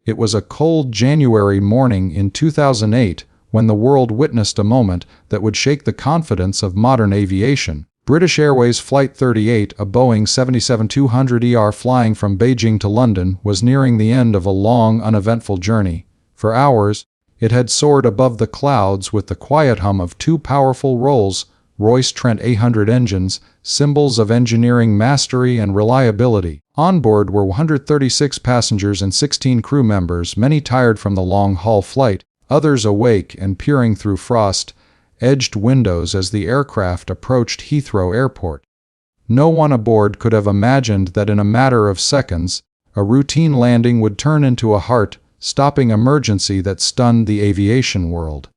It was a cold January morning in 2008 when the world witnessed a moment that would shake the confidence of modern aviation. British Airways Flight 38, a Boeing 777-200ER flying from Beijing to London, was nearing the end of a long, uneventful journey. For hours, it had soared above the clouds with the quiet hum of two powerful Rolls-Royce Trent 800 engines, symbols of engineering mastery and reliability. On board were 136 passengers and 16 crew members, many tired from the long-haul flight, others awake and peering through frost-edged windows as the aircraft approached Heathrow Airport. No one aboard could have imagined that in a matter of seconds, a routine landing would turn into a heart-stopping emergency that stunned the aviation world.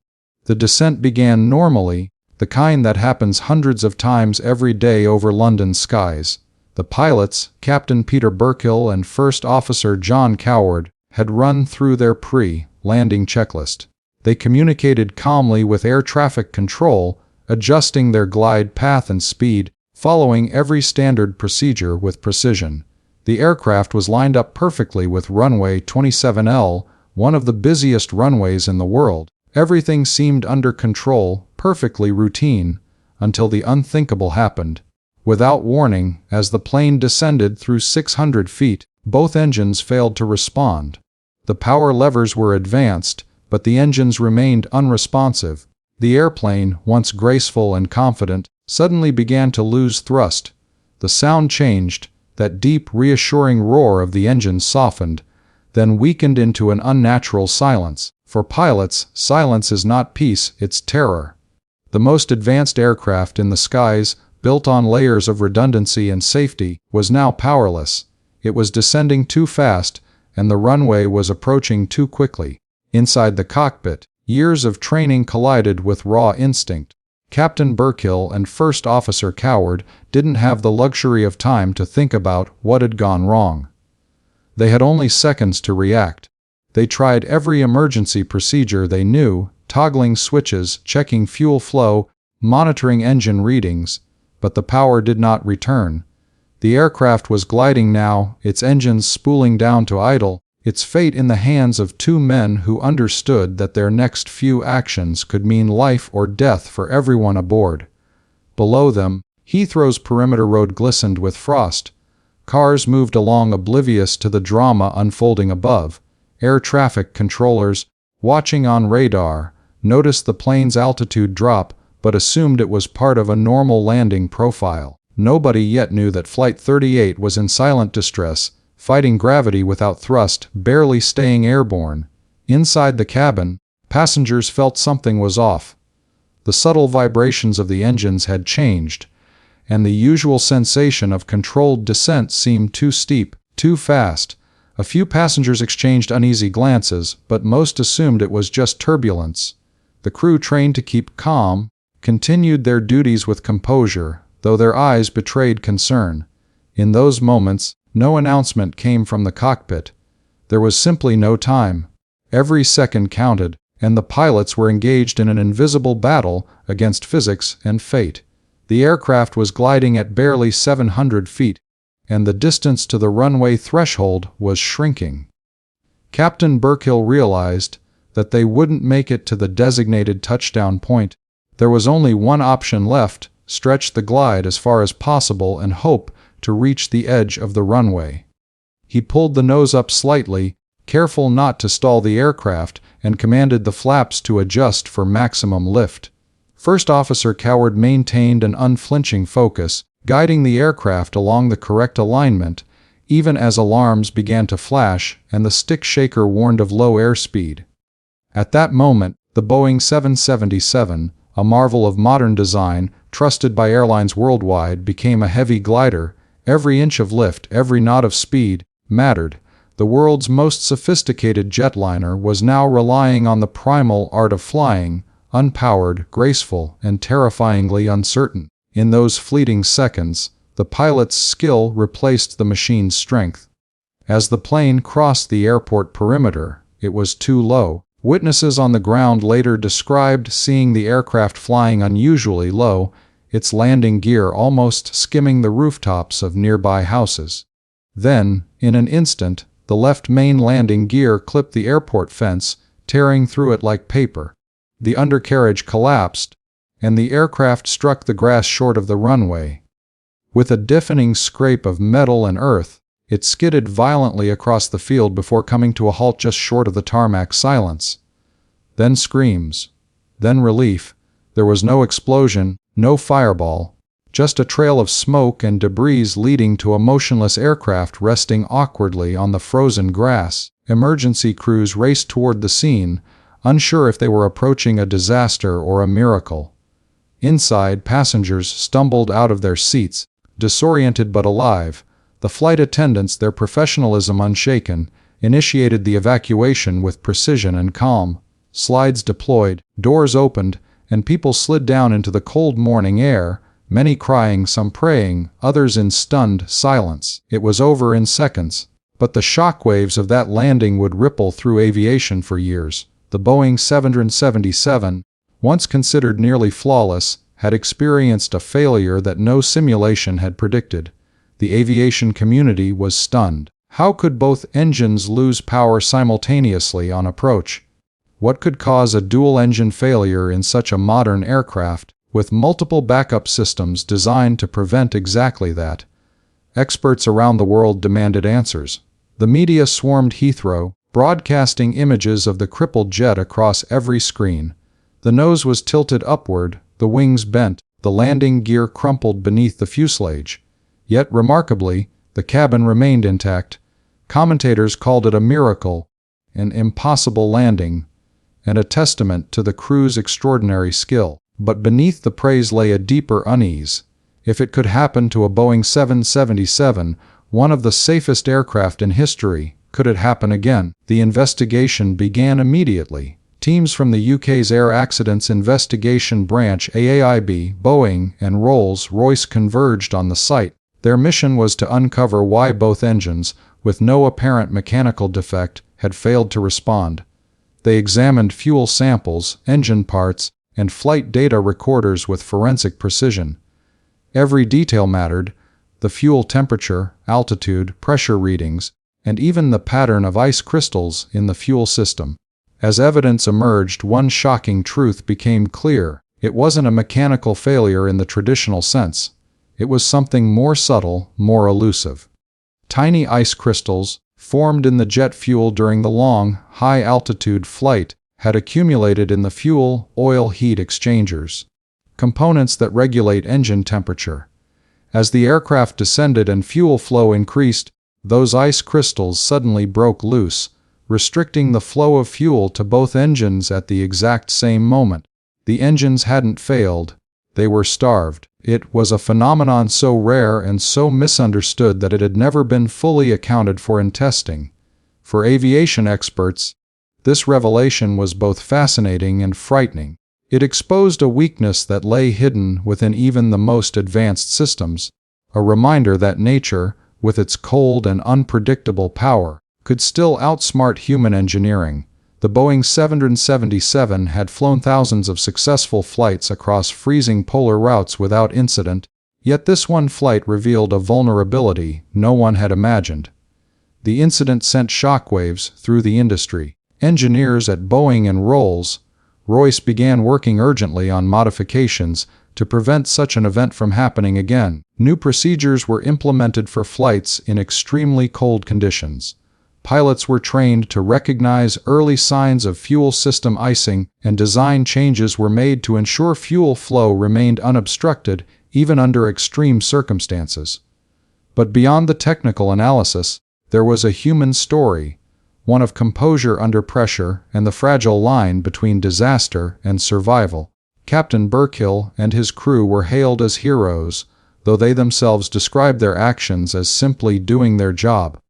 The descent began normally, the kind that happens hundreds of times every day over London's skies. The pilots, Captain Peter Burkill and First Officer John Coward, had run through their pre-landing checklist. They communicated calmly with air traffic control, adjusting their glide path and speed, following every standard procedure with precision. The aircraft was lined up perfectly with runway 27L, one of the busiest runways in the world. Everything seemed under control, perfectly routine, until the unthinkable happened. Without warning, as the plane descended through 600 feet, both engines failed to respond. The power levers were advanced, but the engines remained unresponsive. The airplane, once graceful and confident, suddenly began to lose thrust. The sound changed, that deep, reassuring roar of the engines softened, then weakened into an unnatural silence. For pilots, silence is not peace, it's terror. The most advanced aircraft in the skies, built on layers of redundancy and safety, was now powerless. It was descending too fast, and the runway was approaching too quickly. Inside the cockpit, years of training collided with raw instinct. Captain Burkill and First Officer Coward didn't have the luxury of time to think about what had gone wrong. They had only seconds to react. They tried every emergency procedure they knew, toggling switches, checking fuel flow, monitoring engine readings, but the power did not return. The aircraft was gliding now, its engines spooling down to idle, its fate in the hands of two men who understood that their next few actions could mean life or death for everyone aboard. Below them, Heathrow's perimeter road glistened with frost. Cars moved along oblivious to the drama unfolding above. Air traffic controllers, watching on radar, noticed the plane's altitude drop, but assumed it was part of a normal landing profile. Nobody yet knew that Flight 38 was in silent distress, fighting gravity without thrust, barely staying airborne. Inside the cabin, passengers felt something was off. The subtle vibrations of the engines had changed, and the usual sensation of controlled descent seemed too steep, too fast. A few passengers exchanged uneasy glances, but most assumed it was just turbulence. The crew, trained to keep calm, continued their duties with composure, though their eyes betrayed concern. In those moments, no announcement came from the cockpit. There was simply no time. Every second counted, and the pilots were engaged in an invisible battle against physics and fate. The aircraft was gliding at barely 700 feet, and the distance to the runway threshold was shrinking. Captain Burkill realized that they wouldn't make it to the designated touchdown point. There was only one option left: stretch the glide as far as possible and hope to reach the edge of the runway. He pulled the nose up slightly, careful not to stall the aircraft, and commanded the flaps to adjust for maximum lift. First Officer Coward maintained an unflinching focus, guiding the aircraft along the correct alignment, even as alarms began to flash and the stick shaker warned of low airspeed. At that moment, the Boeing 777, a marvel of modern design, trusted by airlines worldwide, became a heavy glider. Every inch of lift, every knot of speed, mattered. The world's most sophisticated jetliner was now relying on the primal art of flying, unpowered, graceful, and terrifyingly uncertain. In those fleeting seconds, the pilot's skill replaced the machine's strength. As the plane crossed the airport perimeter, it was too low. Witnesses on the ground later described seeing the aircraft flying unusually low, its landing gear almost skimming the rooftops of nearby houses. Then, in an instant, The left main landing gear clipped the airport fence, tearing through it like paper. The undercarriage collapsed, and the aircraft struck the grass short of the runway. With a deafening scrape of metal and earth, it skidded violently across the field before coming to a halt just short of the tarmac. Silence. Then screams. Then relief. There was no explosion, no fireball, just a trail of smoke and debris leading to a motionless aircraft resting awkwardly on the frozen grass. Emergency crews raced toward the scene, unsure if they were approaching a disaster or a miracle. Inside, passengers stumbled out of their seats, disoriented but alive. The flight attendants, their professionalism unshaken, initiated the evacuation with precision and calm. Slides deployed, doors opened, and people slid down into the cold morning air, many crying, some praying, others in stunned silence. It was over in seconds, but the shockwaves of that landing would ripple through aviation for years. The Boeing 777, once considered nearly flawless, had experienced a failure that no simulation had predicted. The aviation community was stunned. How could both engines lose power simultaneously on approach? What could cause a dual-engine failure in such a modern aircraft, with multiple backup systems designed to prevent exactly that? Experts around the world demanded answers. The media swarmed Heathrow, broadcasting images of the crippled jet across every screen. The nose was tilted upward, the wings bent, the landing gear crumpled beneath the fuselage. Yet, remarkably, the cabin remained intact. Commentators called it a miracle, an impossible landing, and a testament to the crew's extraordinary skill. But beneath the praise lay a deeper unease. If it could happen to a Boeing 777, one of the safest aircraft in history, could it happen again? The investigation began immediately. Teams from the UK's Air Accidents Investigation Branch AAIB, Boeing, and Rolls-Royce converged on the site. Their mission was to uncover why both engines, with no apparent mechanical defect, had failed to respond. They examined fuel samples, engine parts, and flight data recorders with forensic precision. Every detail mattered: the fuel temperature, altitude, pressure readings, and even the pattern of ice crystals in the fuel system. As evidence emerged, one shocking truth became clear. It wasn't a mechanical failure in the traditional sense. It was something more subtle, more elusive. Tiny ice crystals, formed in the jet fuel during the long, high-altitude flight, had accumulated in the fuel-oil heat exchangers, components that regulate engine temperature. As the aircraft descended and fuel flow increased, those ice crystals suddenly broke loose, restricting the flow of fuel to both engines at the exact same moment. The engines hadn't failed, they were starved. It was a phenomenon so rare and so misunderstood that it had never been fully accounted for in testing. For aviation experts, this revelation was both fascinating and frightening. It exposed a weakness that lay hidden within even the most advanced systems, a reminder that nature, with its cold and unpredictable power, could still outsmart human engineering. The Boeing 777 had flown thousands of successful flights across freezing polar routes without incident, yet this one flight revealed a vulnerability no one had imagined. The incident sent shockwaves through the industry. Engineers at Boeing and Rolls-Royce began working urgently on modifications to prevent such an event from happening again. New procedures were implemented for flights in extremely cold conditions. Pilots were trained to recognize early signs of fuel system icing, and design changes were made to ensure fuel flow remained unobstructed even under extreme circumstances. But beyond the technical analysis, there was a human story, one of composure under pressure and the fragile line between disaster and survival. Captain Burkill and his crew were hailed as heroes, though they themselves described their actions as simply doing their job.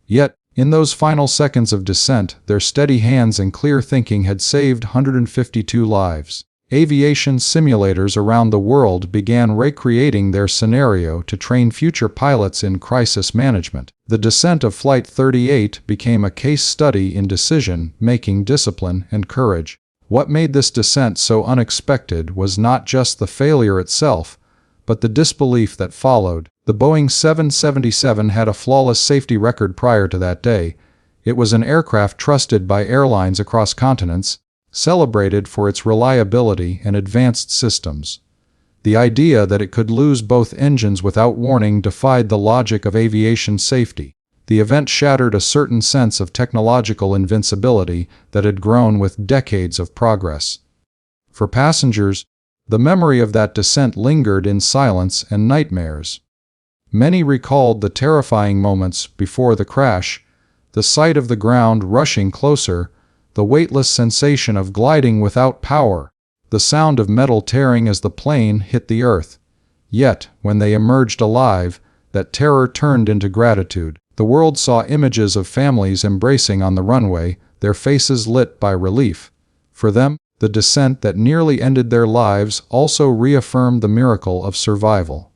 Yet, in those final seconds of descent, their steady hands and clear thinking had saved 152 lives. Aviation simulators around the world began recreating their scenario to train future pilots in crisis management. The descent of Flight 38 became a case study in decision-making discipline and courage. What made this descent so unexpected was not just the failure itself, but the disbelief that followed. The Boeing 777 had a flawless safety record prior to that day. It was an aircraft trusted by airlines across continents, celebrated for its reliability and advanced systems. The idea that it could lose both engines without warning defied the logic of aviation safety. The event shattered a certain sense of technological invincibility that had grown with decades of progress. For passengers, the memory of that descent lingered in silence and nightmares. Many recalled the terrifying moments before the crash, the sight of the ground rushing closer, the weightless sensation of gliding without power, the sound of metal tearing as the plane hit the earth. Yet, when they emerged alive, that terror turned into gratitude. The world saw images of families embracing on the runway, their faces lit by relief. For them, the descent that nearly ended their lives also reaffirmed the miracle of survival.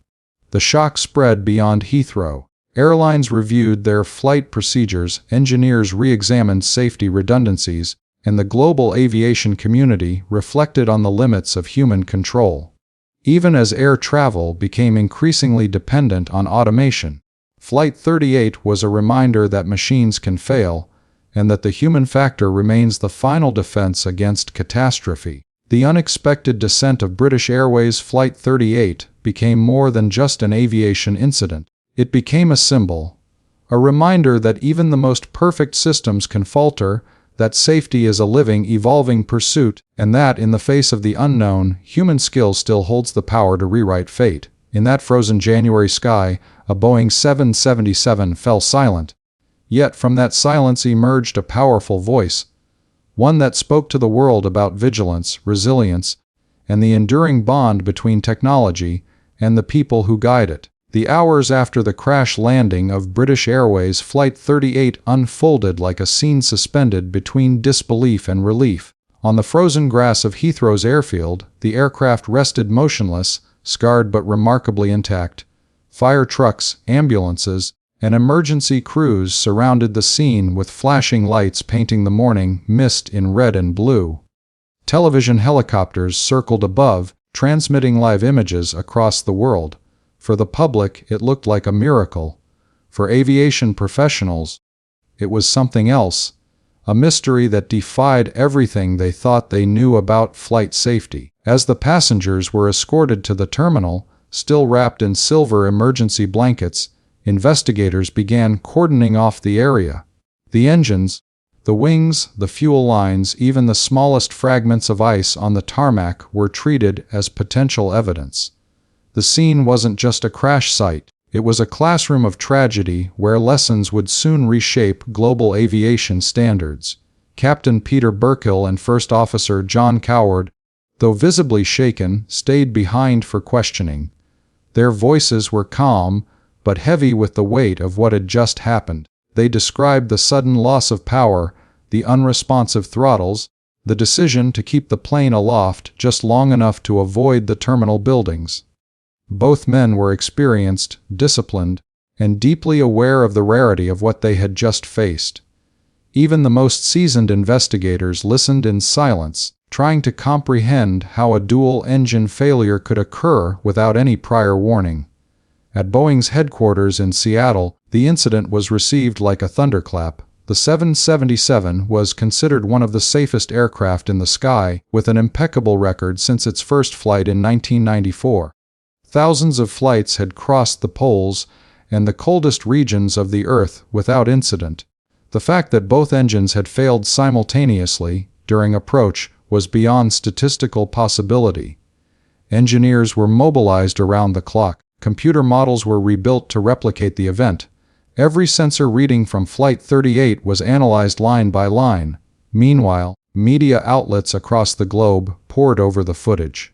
The shock spread beyond Heathrow. Airlines reviewed their flight procedures, engineers re-examined safety redundancies, and the global aviation community reflected on the limits of human control. Even as air travel became increasingly dependent on automation, Flight 38 was a reminder that machines can fail, and that the human factor remains the final defense against catastrophe. The unexpected descent of British Airways Flight 38 became more than just an aviation incident. It became a symbol, a reminder that even the most perfect systems can falter, that safety is a living, evolving pursuit, and that, in the face of the unknown, human skill still holds the power to rewrite fate. In that frozen January sky, a Boeing 777 fell silent. Yet from that silence emerged a powerful voice, one that spoke to the world about vigilance, resilience, and the enduring bond between technology and the people who guide it. The hours after the crash landing of British Airways Flight 38 unfolded like a scene suspended between disbelief and relief. On the frozen grass of Heathrow's airfield, the aircraft rested motionless, scarred but remarkably intact. Fire trucks, ambulances, and emergency crews surrounded the scene with flashing lights painting the morning mist in red and blue. Television helicopters circled above, transmitting live images across the world. For the public, it looked like a miracle. For aviation professionals, it was something else, a mystery that defied everything they thought they knew about flight safety. As the passengers were escorted to the terminal, still wrapped in silver emergency blankets, investigators began cordoning off the area. The engines, the wings, the fuel lines, even the smallest fragments of ice on the tarmac were treated as potential evidence. The scene wasn't just a crash site, it was a classroom of tragedy where lessons would soon reshape global aviation standards. Captain Peter Burkill and First Officer John Coward, though visibly shaken, stayed behind for questioning. Their voices were calm, but heavy with the weight of what had just happened. They described the sudden loss of power, the unresponsive throttles, the decision to keep the plane aloft just long enough to avoid the terminal buildings. Both men were experienced, disciplined, and deeply aware of the rarity of what they had just faced. Even the most seasoned investigators listened in silence, trying to comprehend how a dual-engine failure could occur without any prior warning. At Boeing's headquarters in Seattle, the incident was received like a thunderclap. The 777 was considered one of the safest aircraft in the sky, with an impeccable record since its first flight in 1994. Thousands of flights had crossed the poles and the coldest regions of the Earth without incident. The fact that both engines had failed simultaneously during approach was beyond statistical possibility. Engineers were mobilized around the clock. Computer models were rebuilt to replicate the event. Every sensor reading from Flight 38 was analyzed line by line. Meanwhile, media outlets across the globe pored over the footage.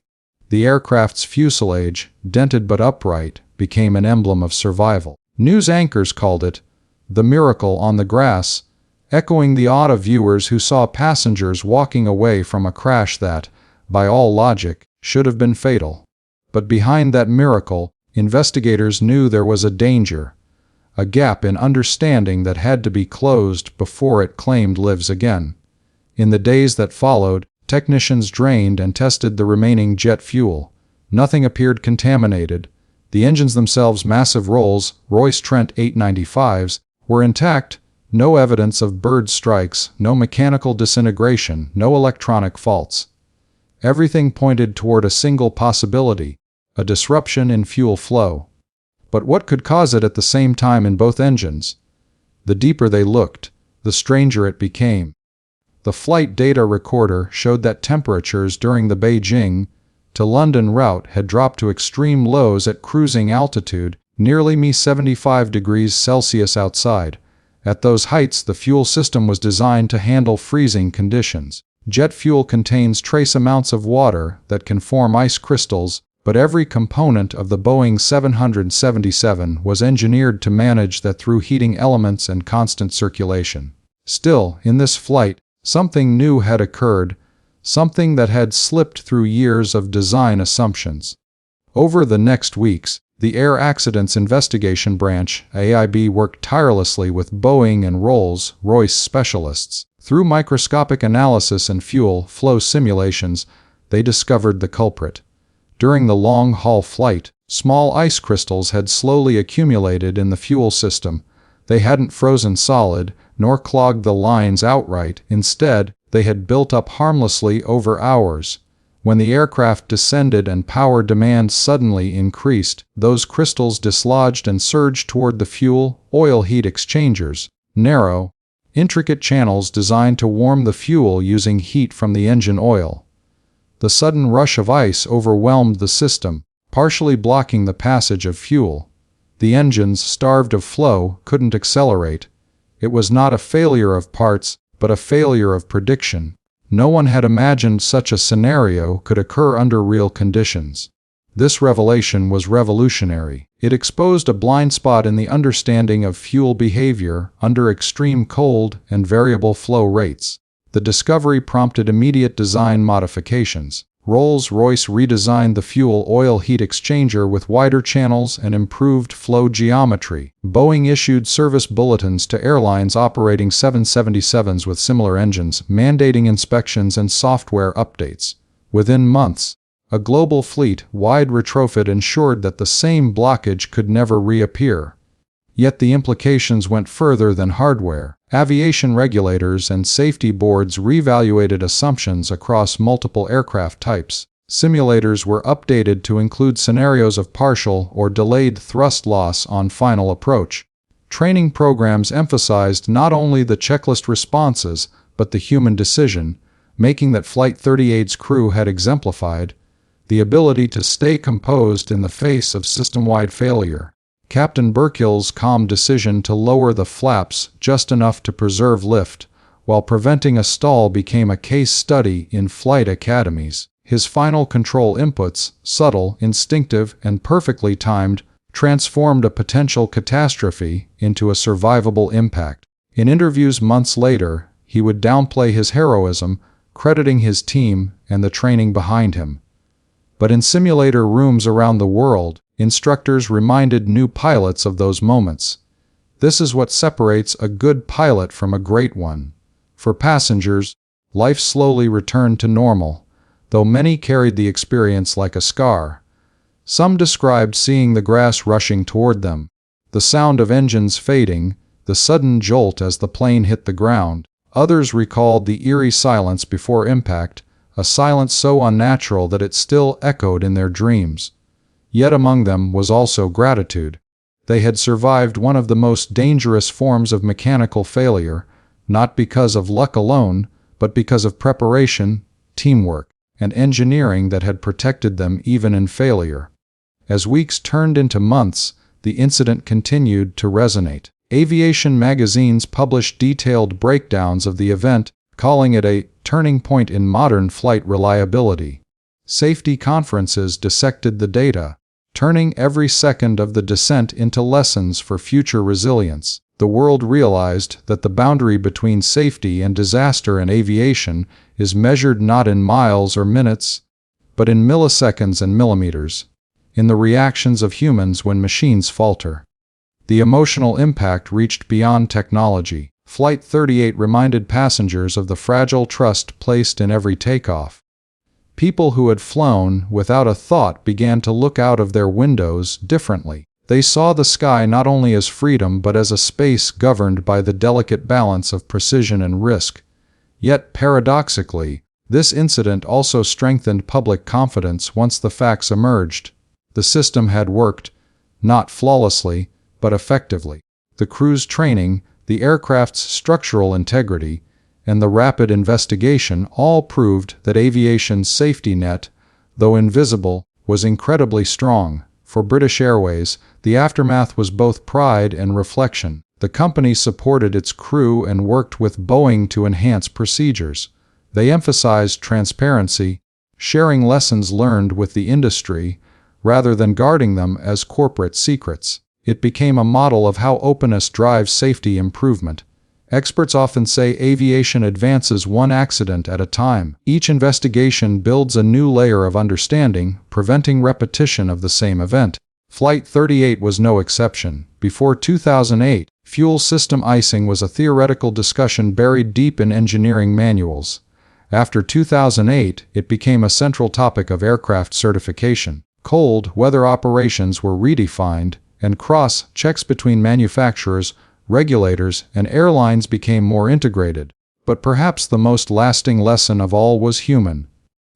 The aircraft's fuselage, dented but upright, became an emblem of survival. News anchors called it the miracle on the grass, echoing the awe of viewers who saw passengers walking away from a crash that, by all logic, should have been fatal. But behind that miracle, investigators knew there was a danger, a gap in understanding that had to be closed before it claimed lives again. In the days that followed, technicians drained and tested the remaining jet fuel. Nothing appeared contaminated. The engines themselves, massive Rolls-Royce Trent 895s, were intact, no evidence of bird strikes, no mechanical disintegration, no electronic faults. Everything pointed toward a single possibility: a disruption in fuel flow. But what could cause it at the same time in both engines? The deeper they looked, the stranger it became. The flight data recorder showed that temperatures during the Beijing to London route had dropped to extreme lows at cruising altitude, nearly -75 degrees Celsius outside. At those heights, the fuel system was designed to handle freezing conditions. Jet fuel contains trace amounts of water that can form ice crystals, but every component of the Boeing 777 was engineered to manage that through heating elements and constant circulation. Still, in this flight, something new had occurred, something that had slipped through years of design assumptions. Over the next weeks, the Air Accidents Investigation Branch, AIB, worked tirelessly with Boeing and Rolls-Royce specialists. Through microscopic analysis and fuel flow simulations, they discovered the culprit. During the long-haul flight, small ice crystals had slowly accumulated in the fuel system. They hadn't frozen solid, nor clogged the lines outright. Instead, they had built up harmlessly over hours. When the aircraft descended and power demand suddenly increased, those crystals dislodged and surged toward the fuel-oil heat exchangers, narrow, intricate channels designed to warm the fuel using heat from the engine oil. The sudden rush of ice overwhelmed the system, partially blocking the passage of fuel. The engines, starved of flow, couldn't accelerate. It was not a failure of parts, but a failure of prediction. No one had imagined such a scenario could occur under real conditions. This revelation was revolutionary. It exposed a blind spot in the understanding of fuel behavior under extreme cold and variable flow rates. The discovery prompted immediate design modifications. Rolls-Royce redesigned the fuel-oil heat exchanger with wider channels and improved flow geometry. Boeing issued service bulletins to airlines operating 777s with similar engines, mandating inspections and software updates. Within months, a global fleet-wide retrofit ensured that the same blockage could never reappear. Yet the implications went further than hardware. Aviation regulators and safety boards reevaluated assumptions across multiple aircraft types. Simulators were updated to include scenarios of partial or delayed thrust loss on final approach. Training programs emphasized not only the checklist responses, but the human decision, making that Flight 38's crew had exemplified the ability to stay composed in the face of system-wide failure. Captain Burkill's calm decision to lower the flaps just enough to preserve lift, while preventing a stall, became a case study in flight academies. His final control inputs, subtle, instinctive, and perfectly timed, transformed a potential catastrophe into a survivable impact. In interviews months later, he would downplay his heroism, crediting his team and the training behind him. But in simulator rooms around the world, instructors reminded new pilots of those moments. This is what separates a good pilot from a great one. For passengers, life slowly returned to normal, though many carried the experience like a scar. Some described seeing the grass rushing toward them, the sound of engines fading, the sudden jolt as the plane hit the ground. Others recalled the eerie silence before impact, a silence so unnatural that it still echoed in their dreams. Yet among them was also gratitude. They had survived one of the most dangerous forms of mechanical failure, not because of luck alone, but because of preparation, teamwork, and engineering that had protected them even in failure. As weeks turned into months, the incident continued to resonate. Aviation magazines published detailed breakdowns of the event, calling it a turning point in modern flight reliability. Safety conferences dissected the data, turning every second of the descent into lessons for future resilience. The world realized that the boundary between safety and disaster in aviation is measured not in miles or minutes, but in milliseconds and millimeters, in the reactions of humans when machines falter. The emotional impact reached beyond technology. Flight 38 reminded passengers of the fragile trust placed in every takeoff. People who had flown without a thought began to look out of their windows differently. They saw the sky not only as freedom but as a space governed by the delicate balance of precision and risk. Yet, paradoxically, this incident also strengthened public confidence once the facts emerged. The system had worked, not flawlessly, but effectively. The crew's training, the aircraft's structural integrity, and the rapid investigation all proved that aviation's safety net, though invisible, was incredibly strong. For British Airways, the aftermath was both pride and reflection. The company supported its crew and worked with Boeing to enhance procedures. They emphasized transparency, sharing lessons learned with the industry, rather than guarding them as corporate secrets. It became a model of how openness drives safety improvement. Experts often say aviation advances one accident at a time. Each investigation builds a new layer of understanding, preventing repetition of the same event. Flight 38 was no exception. Before 2008, fuel system icing was a theoretical discussion buried deep in engineering manuals. After 2008, it became a central topic of aircraft certification. Cold weather operations were redefined, and cross-checks between manufacturers, regulators, and airlines became more integrated. But perhaps the most lasting lesson of all was human.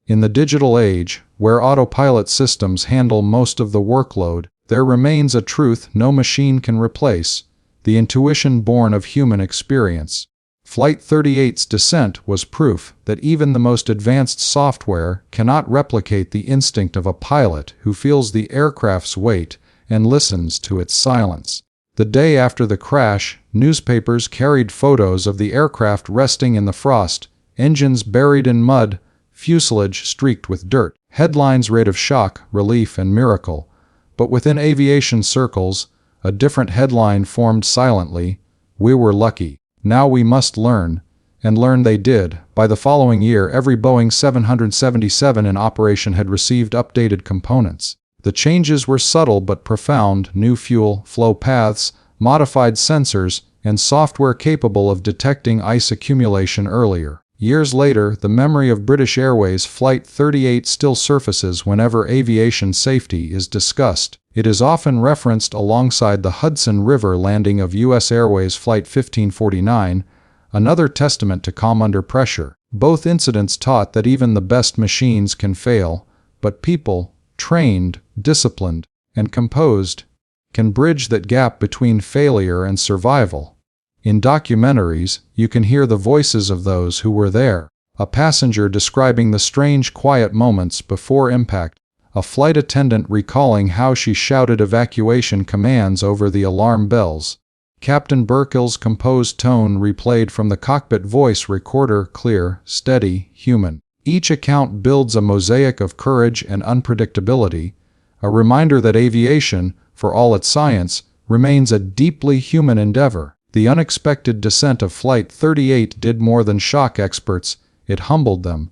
In the digital age, where autopilot systems handle most of the workload, there remains a truth no machine can replace: the intuition born of human experience. Flight 38's descent was proof that even the most advanced software cannot replicate the instinct of a pilot who feels the aircraft's weight and listens to its silence. The day after the crash, newspapers carried photos of the aircraft resting in the frost, engines buried in mud, fuselage streaked with dirt. Headlines read of shock, relief, and miracle. But within aviation circles, a different headline formed silently: "We were lucky. Now we must learn." And learn they did. By the following year, every Boeing 777 in operation had received updated components. The changes were subtle but profound: new fuel flow paths, modified sensors, and software capable of detecting ice accumulation earlier. Years later, the memory of British Airways Flight 38 still surfaces whenever aviation safety is discussed. It is often referenced alongside the Hudson River landing of U.S. Airways Flight 1549, another testament to calm under pressure. Both incidents taught that even the best machines can fail, but people, trained, disciplined, and composed, can bridge that gap between failure and survival. In documentaries, you can hear the voices of those who were there. A passenger describing the strange quiet moments before impact, a flight attendant recalling how she shouted evacuation commands over the alarm bells. Captain Burkill's composed tone replayed from the cockpit voice recorder, clear, steady, human. Each account builds a mosaic of courage and unpredictability, a reminder that aviation, for all its science, remains a deeply human endeavor. The unexpected descent of Flight 38 did more than shock experts, it humbled them.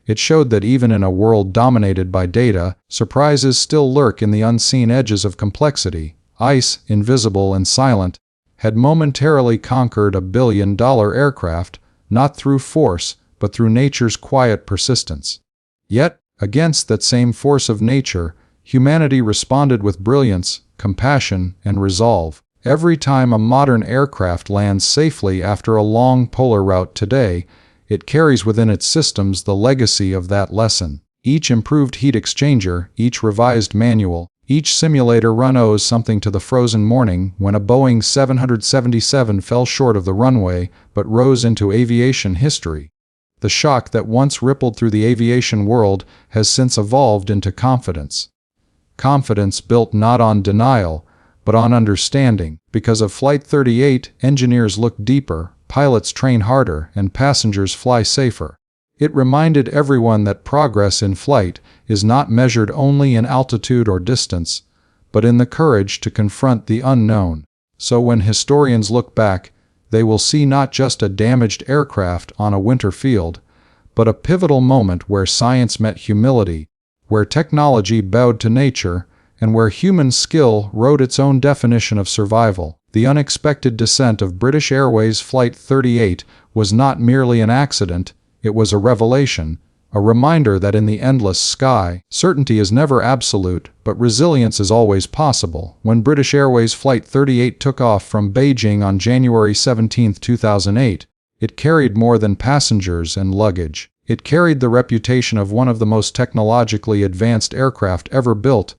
It showed that even in a world dominated by data, surprises still lurk in the unseen edges of complexity. Ice, invisible and silent, had momentarily conquered a billion-dollar aircraft, not through force, but through nature's quiet persistence. Yet, against that same force of nature, humanity responded with brilliance, compassion, and resolve. Every time a modern aircraft lands safely after a long polar route today, it carries within its systems the legacy of that lesson. Each improved heat exchanger, each revised manual, each simulator run owes something to the frozen morning when a Boeing 777 fell short of the runway but rose into aviation history. The shock that once rippled through the aviation world has since evolved into confidence. Confidence built not on denial, but on understanding. Because of Flight 38, engineers look deeper, pilots train harder, and passengers fly safer. It reminded everyone that progress in flight is not measured only in altitude or distance, but in the courage to confront the unknown. So when historians look back, they will see not just a damaged aircraft on a winter field, but a pivotal moment where science met humility, where technology bowed to nature, and where human skill wrote its own definition of survival. The unexpected descent of British Airways Flight 38 was not merely an accident, it was a revelation, A reminder that in the endless sky, certainty is never absolute, but resilience is always possible. When British Airways Flight 38 took off from Beijing on January 17, 2008, it carried more than passengers and luggage. It carried the reputation of one of the most technologically advanced aircraft ever built,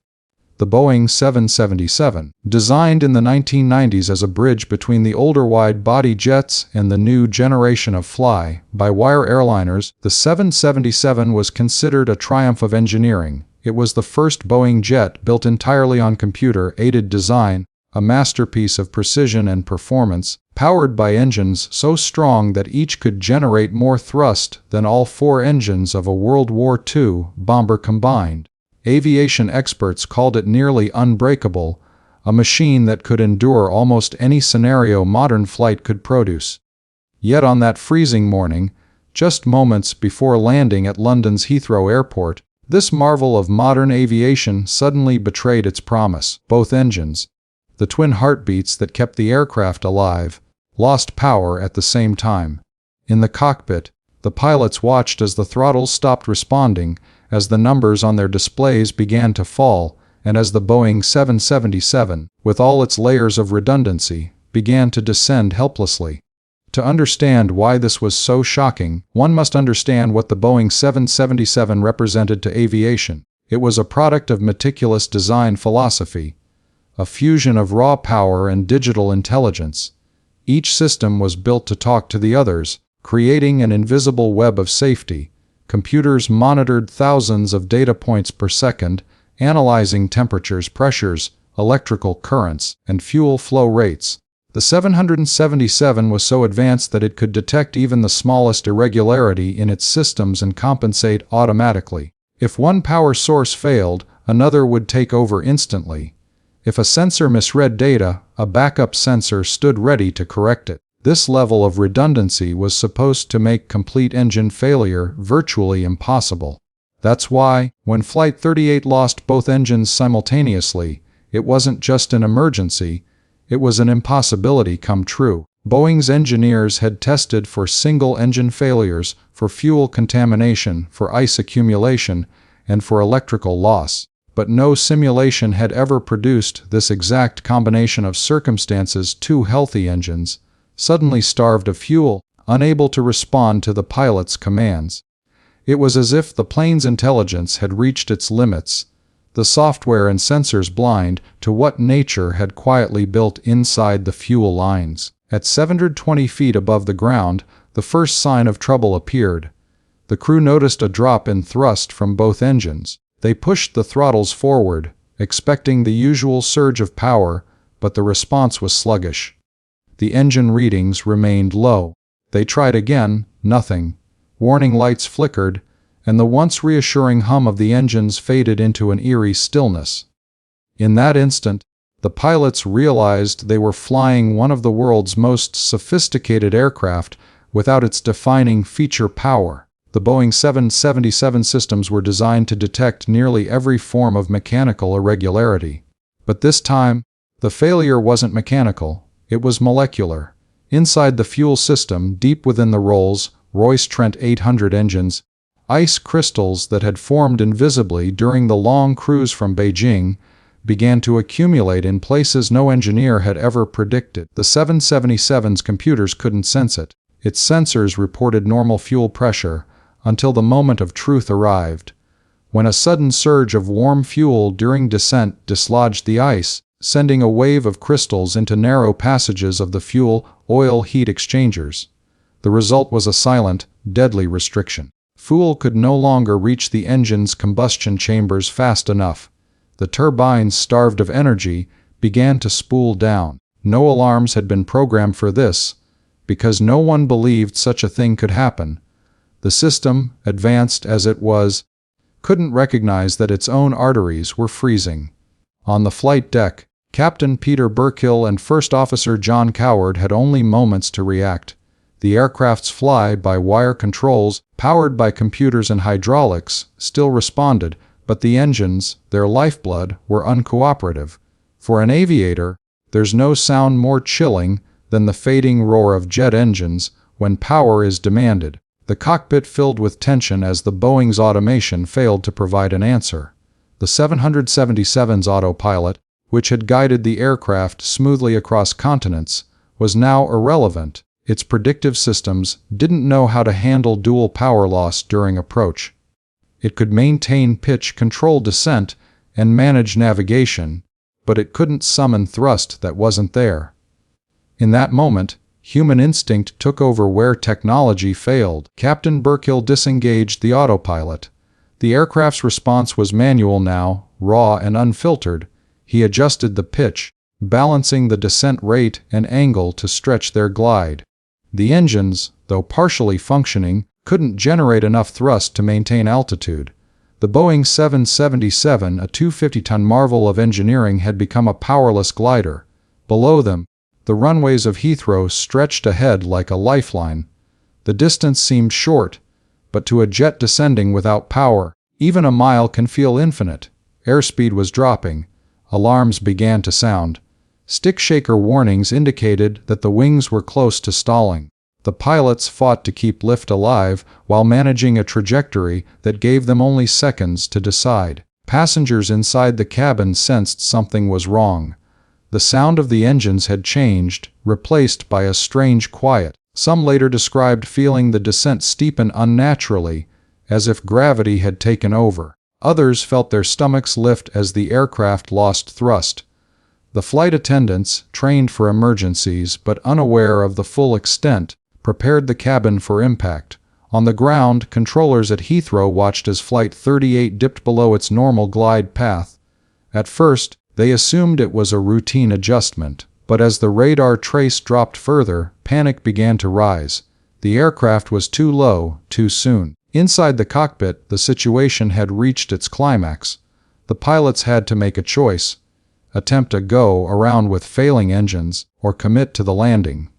the Boeing 777. Designed in the 1990s as a bridge between the older wide-body jets and the new generation of fly-by-wire airliners, the 777 was considered a triumph of engineering. It was the first Boeing jet built entirely on computer-aided design, a masterpiece of precision and performance, powered by engines so strong that each could generate more thrust than all four engines of a World War II bomber combined. Aviation experts called it nearly unbreakable, a machine that could endure almost any scenario modern flight could produce. Yet on that freezing morning, just moments before landing at London's Heathrow Airport, this marvel of modern aviation suddenly betrayed its promise. Both engines, the twin heartbeats that kept the aircraft alive, lost power at the same time. In the cockpit, the pilots watched as the throttles stopped responding, as the numbers on their displays began to fall, and as the Boeing 777, with all its layers of redundancy, began to descend helplessly. To understand why this was so shocking, one must understand what the Boeing 777 represented to aviation. It was a product of meticulous design philosophy, a fusion of raw power and digital intelligence. Each system was built to talk to the others, creating an invisible web of safety. Computers monitored thousands of data points per second, analyzing temperatures, pressures, electrical currents, and fuel flow rates. The 777 was so advanced that it could detect even the smallest irregularity in its systems and compensate automatically. If one power source failed, another would take over instantly. If a sensor misread data, a backup sensor stood ready to correct it. This level of redundancy was supposed to make complete engine failure virtually impossible. That's why, when Flight 38 lost both engines simultaneously, it wasn't just an emergency, it was an impossibility come true. Boeing's engineers had tested for single engine failures, for fuel contamination, for ice accumulation, and for electrical loss. But no simulation had ever produced this exact combination of circumstances. Two healthy engines, suddenly starved of fuel, unable to respond to the pilot's commands. It was as if the plane's intelligence had reached its limits, the software and sensors blind to what nature had quietly built inside the fuel lines. At 720 feet above the ground, the first sign of trouble appeared. The crew noticed a drop in thrust from both engines. They pushed the throttles forward, expecting the usual surge of power, but the response was sluggish. The engine readings remained low. They tried again, nothing. Warning lights flickered, and the once reassuring hum of the engines faded into an eerie stillness. In that instant, the pilots realized they were flying one of the world's most sophisticated aircraft without its defining feature power. The Boeing 777 systems were designed to detect nearly every form of mechanical irregularity. But this time, the failure wasn't mechanical. It was molecular. Inside the fuel system, deep within the Rolls-Royce Trent 800 engines, ice crystals that had formed invisibly during the long cruise from Beijing began to accumulate in places no engineer had ever predicted. The 777's computers couldn't sense it. Its sensors reported normal fuel pressure until the moment of truth arrived, when a sudden surge of warm fuel during descent dislodged the ice, sending a wave of crystals into narrow passages of the fuel-oil heat exchangers. The result was a silent, deadly restriction. Fuel could no longer reach the engine's combustion chambers fast enough. The turbines, starved of energy, began to spool down. No alarms had been programmed for this, because no one believed such a thing could happen. The system, advanced as it was, couldn't recognize that its own arteries were freezing. On the flight deck, Captain Peter Burkill and First Officer John Coward had only moments to react. The aircraft's fly-by-wire controls, powered by computers and hydraulics, still responded, but the engines, their lifeblood, were uncooperative. For an aviator, there's no sound more chilling than the fading roar of jet engines when power is demanded. The cockpit filled with tension as the Boeing's automation failed to provide an answer. The 777's autopilot, which had guided the aircraft smoothly across continents, was now irrelevant. Its predictive systems didn't know how to handle dual power loss during approach. It could maintain pitch, control descent, and manage navigation, but it couldn't summon thrust that wasn't there. In that moment, human instinct took over where technology failed. Captain Burkill disengaged the autopilot. The aircraft's response was manual now, raw and unfiltered. He adjusted the pitch, balancing the descent rate and angle to stretch their glide. The engines, though partially functioning, couldn't generate enough thrust to maintain altitude. The Boeing 777, a 250-ton marvel of engineering, had become a powerless glider. Below them, the runways of Heathrow stretched ahead like a lifeline. The distance seemed short, but to a jet descending without power, even a mile can feel infinite. Airspeed was dropping. Alarms began to sound. Stick shaker warnings indicated that the wings were close to stalling. The pilots fought to keep lift alive while managing a trajectory that gave them only seconds to decide. Passengers inside the cabin sensed something was wrong. The sound of the engines had changed, replaced by a strange quiet. Some later described feeling the descent steepen unnaturally, as if gravity had taken over. Others felt their stomachs lift as the aircraft lost thrust. The flight attendants, trained for emergencies but unaware of the full extent, prepared the cabin for impact. On the ground, controllers at Heathrow watched as Flight 38 dipped below its normal glide path. At first, they assumed it was a routine adjustment, but as the radar trace dropped further, panic began to rise. The aircraft was too low, too soon. Inside the cockpit, the situation had reached its climax. The pilots had to make a choice: attempt a go-around with failing engines, or commit to the landing.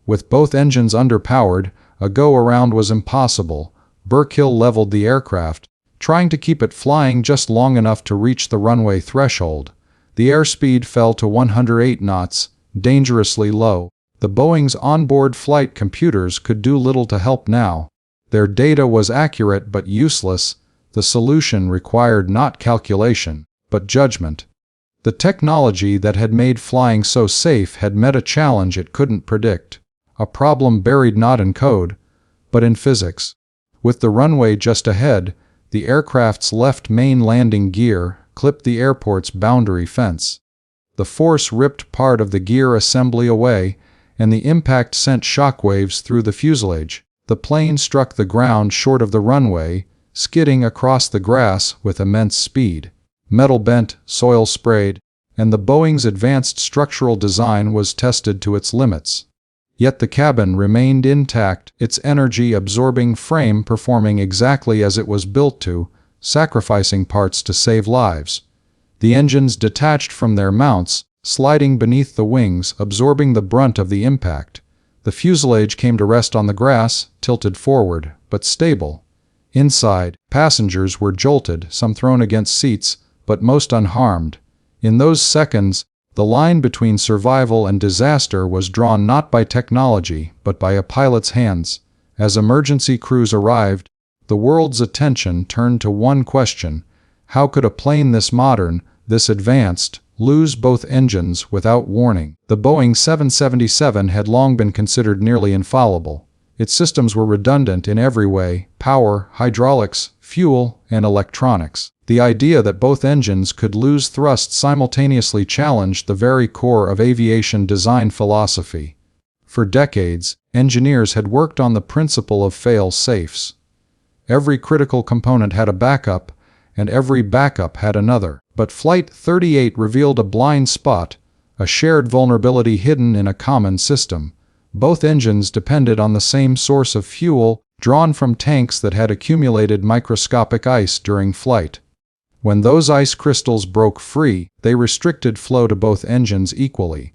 With both engines underpowered, a go-around was impossible. Burkill leveled the aircraft, trying to keep it flying just long enough to reach the runway threshold. The airspeed fell to 108 knots, dangerously low. The Boeing's onboard flight computers could do little to help now. Their data was accurate but useless. The solution required not calculation, but judgment. The technology that had made flying so safe had met a challenge it couldn't predict. A problem buried not in code, but in physics. With the runway just ahead, the aircraft's left main landing gear clipped the airport's boundary fence. The force ripped part of the gear assembly away, and the impact sent shockwaves through the fuselage. The plane struck the ground short of the runway, skidding across the grass with immense speed. Metal bent, soil sprayed, and the Boeing's advanced structural design was tested to its limits. Yet the cabin remained intact, its energy-absorbing frame performing exactly as it was built to, sacrificing parts to save lives. The engines detached from their mounts, sliding beneath the wings, absorbing the brunt of the impact. The fuselage came to rest on the grass, tilted forward, but stable. Inside, passengers were jolted, some thrown against seats, but most unharmed. In those seconds, the line between survival and disaster was drawn not by technology, but by a pilot's hands. As emergency crews arrived, the world's attention turned to one question: how could a plane this modern, this advanced, lose both engines without warning? The Boeing 777 had long been considered nearly infallible. Its systems were redundant in every way: power, hydraulics, fuel, and electronics. The idea that both engines could lose thrust simultaneously challenged the very core of aviation design philosophy. For decades, engineers had worked on the principle of fail-safes. Every critical component had a backup, and every backup had another. But Flight 38 revealed a blind spot, a shared vulnerability hidden in a common system. Both engines depended on the same source of fuel, drawn from tanks that had accumulated microscopic ice during flight. When those ice crystals broke free, they restricted flow to both engines equally.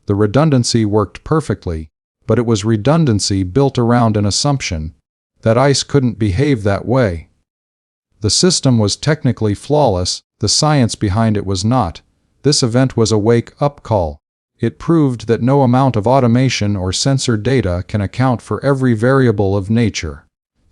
The redundancy worked perfectly, but it was redundancy built around an assumption that ice couldn't behave that way. The system was technically flawless, the science behind it was not. This event was a wake-up call. It proved that no amount of automation or sensor data can account for every variable of nature.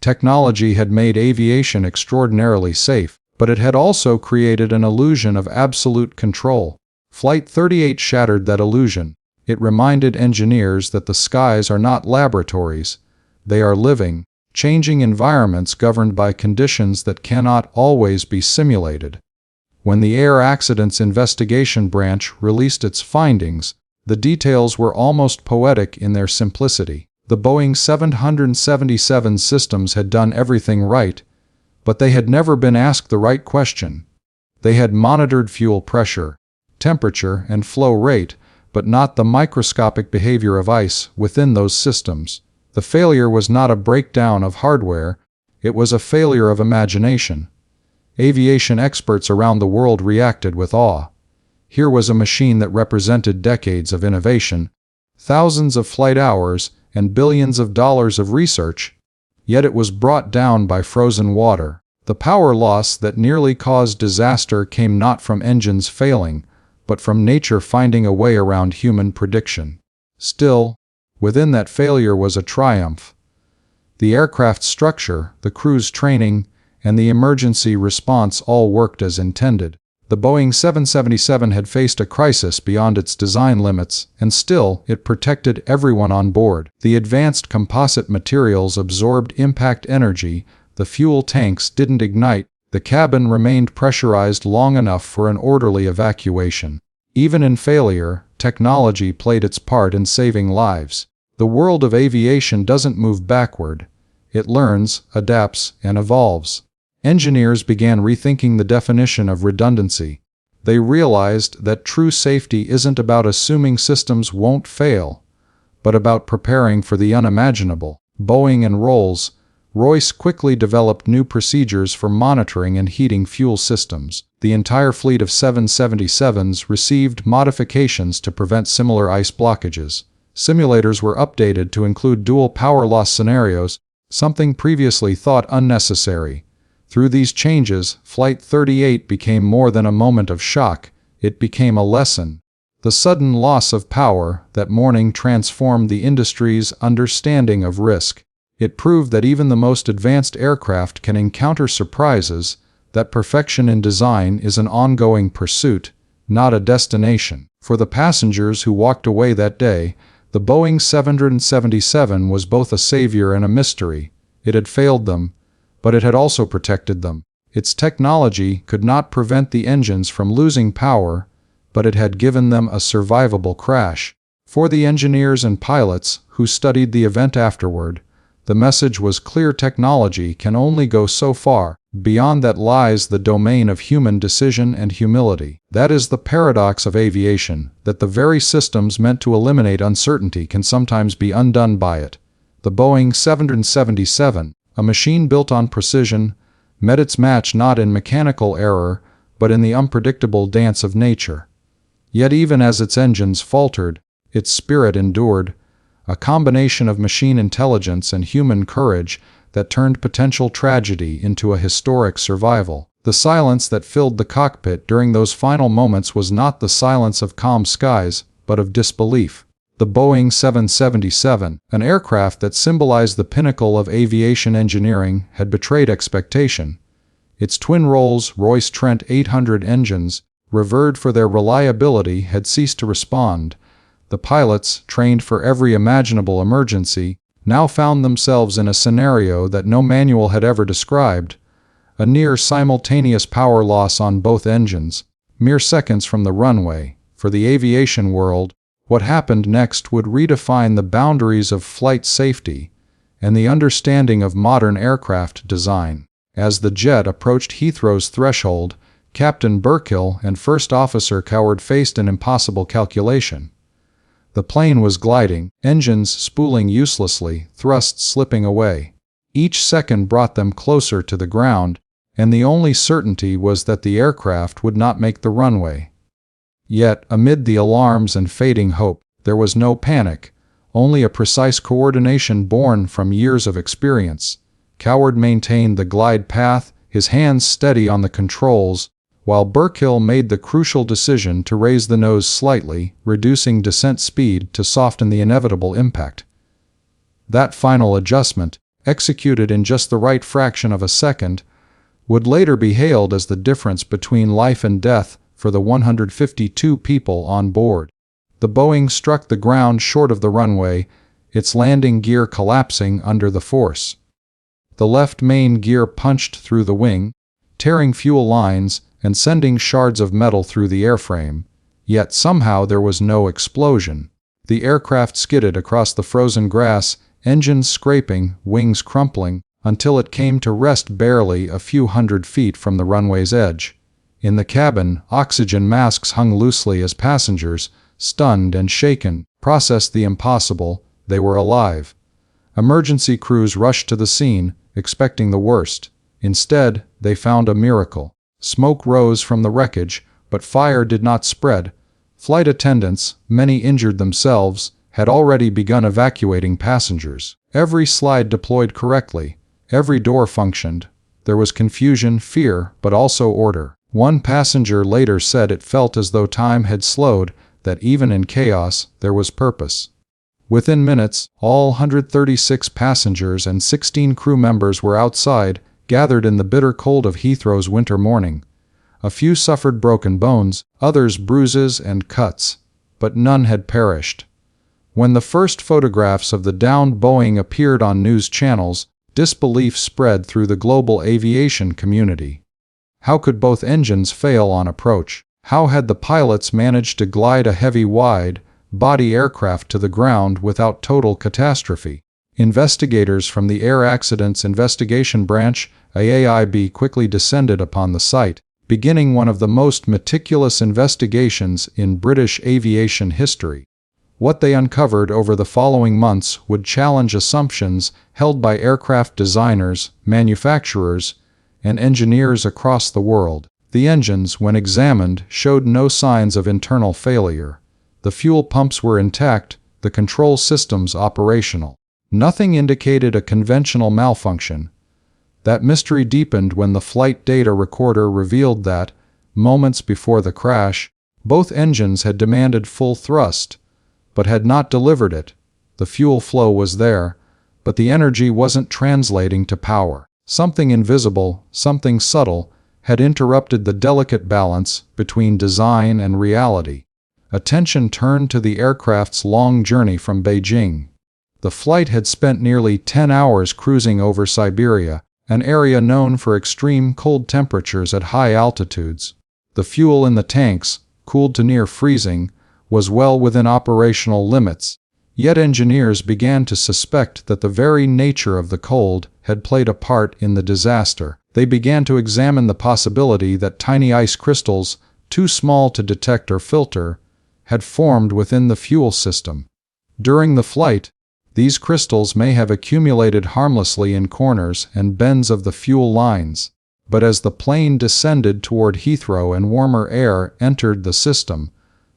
Technology had made aviation extraordinarily safe, but it had also created an illusion of absolute control. Flight 38 shattered that illusion. It reminded engineers that the skies are not laboratories. They are living, changing environments governed by conditions that cannot always be simulated. When the Air Accidents Investigation Branch released its findings, the details were almost poetic in their simplicity. The Boeing 777 systems had done everything right, but they had never been asked the right question. They had monitored fuel pressure, temperature, and flow rate, but not the microscopic behavior of ice within those systems. The failure was not a breakdown of hardware, it was a failure of imagination. Aviation experts around the world reacted with awe. Here was a machine that represented decades of innovation, thousands of flight hours, and billions of dollars of research, yet it was brought down by frozen water. The power loss that nearly caused disaster came not from engines failing, but from nature finding a way around human prediction. Still, within that failure was a triumph. The aircraft structure, the crew's training, and the emergency response all worked as intended. The Boeing 777 had faced a crisis beyond its design limits, and still, it protected everyone on board. The advanced composite materials absorbed impact energy, the fuel tanks didn't ignite, the cabin remained pressurized long enough for an orderly evacuation. Even in failure, technology played its part in saving lives. The world of aviation doesn't move backward. It learns, adapts, and evolves. Engineers began rethinking the definition of redundancy. They realized that true safety isn't about assuming systems won't fail, but about preparing for the unimaginable. Boeing and Rolls-Royce quickly developed new procedures for monitoring and heating fuel systems. The entire fleet of 777s received modifications to prevent similar ice blockages. Simulators were updated to include dual power loss scenarios, something previously thought unnecessary. Through these changes, Flight 38 became more than a moment of shock, it became a lesson. The sudden loss of power that morning transformed the industry's understanding of risk. It proved that even the most advanced aircraft can encounter surprises, that perfection in design is an ongoing pursuit, not a destination. For the passengers who walked away that day, the Boeing 777 was both a savior and a mystery. It had failed them, but it had also protected them. Its technology could not prevent the engines from losing power, but it had given them a survivable crash. For the engineers and pilots who studied the event afterward, the message was clear: technology can only go so far. Beyond that lies the domain of human decision and humility. That is the paradox of aviation, that the very systems meant to eliminate uncertainty can sometimes be undone by it. The Boeing 777, a machine built on precision, met its match not in mechanical error, but in the unpredictable dance of nature. Yet even as its engines faltered, its spirit endured, a combination of machine intelligence and human courage that turned potential tragedy into a historic survival. The silence that filled the cockpit during those final moments was not the silence of calm skies, but of disbelief. The Boeing 777, an aircraft that symbolized the pinnacle of aviation engineering, had betrayed expectation. Its twin Rolls-Royce Trent 800 engines, revered for their reliability, had ceased to respond. The pilots, trained for every imaginable emergency, now found themselves in a scenario that no manual had ever described: a near simultaneous power loss on both engines, mere seconds from the runway. For the aviation world, what happened next would redefine the boundaries of flight safety and the understanding of modern aircraft design. As the jet approached Heathrow's threshold, Captain Burkill and First Officer Coward faced an impossible calculation. The plane was gliding, engines spooling uselessly, thrusts slipping away. Each second brought them closer to the ground, and the only certainty was that the aircraft would not make the runway. Yet, amid the alarms and fading hope, there was no panic, only a precise coordination born from years of experience. Coward maintained the glide path, his hands steady on the controls, while Burkill made the crucial decision to raise the nose slightly, reducing descent speed to soften the inevitable impact. That final adjustment, executed in just the right fraction of a second, would later be hailed as the difference between life and death for the 152 people on board. The Boeing struck the ground short of the runway, its landing gear collapsing under the force. The left main gear punched through the wing, tearing fuel lines and sending shards of metal through the airframe, yet somehow there was no explosion. The aircraft skidded across the frozen grass, engines scraping, wings crumpling, until it came to rest barely a few hundred feet from the runway's edge. In the cabin, oxygen masks hung loosely as passengers, stunned and shaken, processed the impossible. They were alive. Emergency crews rushed to the scene, expecting the worst. Instead, they found a miracle. Smoke rose from the wreckage, but fire did not spread. Flight attendants, many injured themselves, had already begun evacuating passengers. Every slide deployed correctly. Every door functioned. There was confusion, fear, but also order. One passenger later said it felt as though time had slowed, that even in chaos, there was purpose. Within minutes, all 136 passengers and 16 crew members were outside, gathered in the bitter cold of Heathrow's winter morning. A few suffered broken bones, others bruises and cuts, but none had perished. When the first photographs of the downed Boeing appeared on news channels, disbelief spread through the global aviation community. How could both engines fail on approach? How had the pilots managed to glide a heavy wide-body aircraft to the ground without total catastrophe? Investigators from the Air Accidents Investigation Branch, AAIB, quickly descended upon the site, beginning one of the most meticulous investigations in British aviation history. What they uncovered over the following months would challenge assumptions held by aircraft designers, manufacturers, and engineers across the world. The engines, when examined, showed no signs of internal failure. The fuel pumps were intact, the control systems operational. Nothing indicated a conventional malfunction. That mystery deepened when the flight data recorder revealed that, moments before the crash, both engines had demanded full thrust, but had not delivered it. The fuel flow was there, but the energy wasn't translating to power. Something invisible, something subtle, had interrupted the delicate balance between design and reality. Attention turned to the aircraft's long journey from Beijing. The flight had spent nearly 10 hours cruising over Siberia, an area known for extreme cold temperatures at high altitudes. The fuel in the tanks, cooled to near freezing, was well within operational limits, yet engineers began to suspect that the very nature of the cold had played a part in the disaster. They began to examine the possibility that tiny ice crystals, too small to detect or filter, had formed within the fuel system. During the flight, these crystals may have accumulated harmlessly in corners and bends of the fuel lines, but as the plane descended toward Heathrow and warmer air entered the system,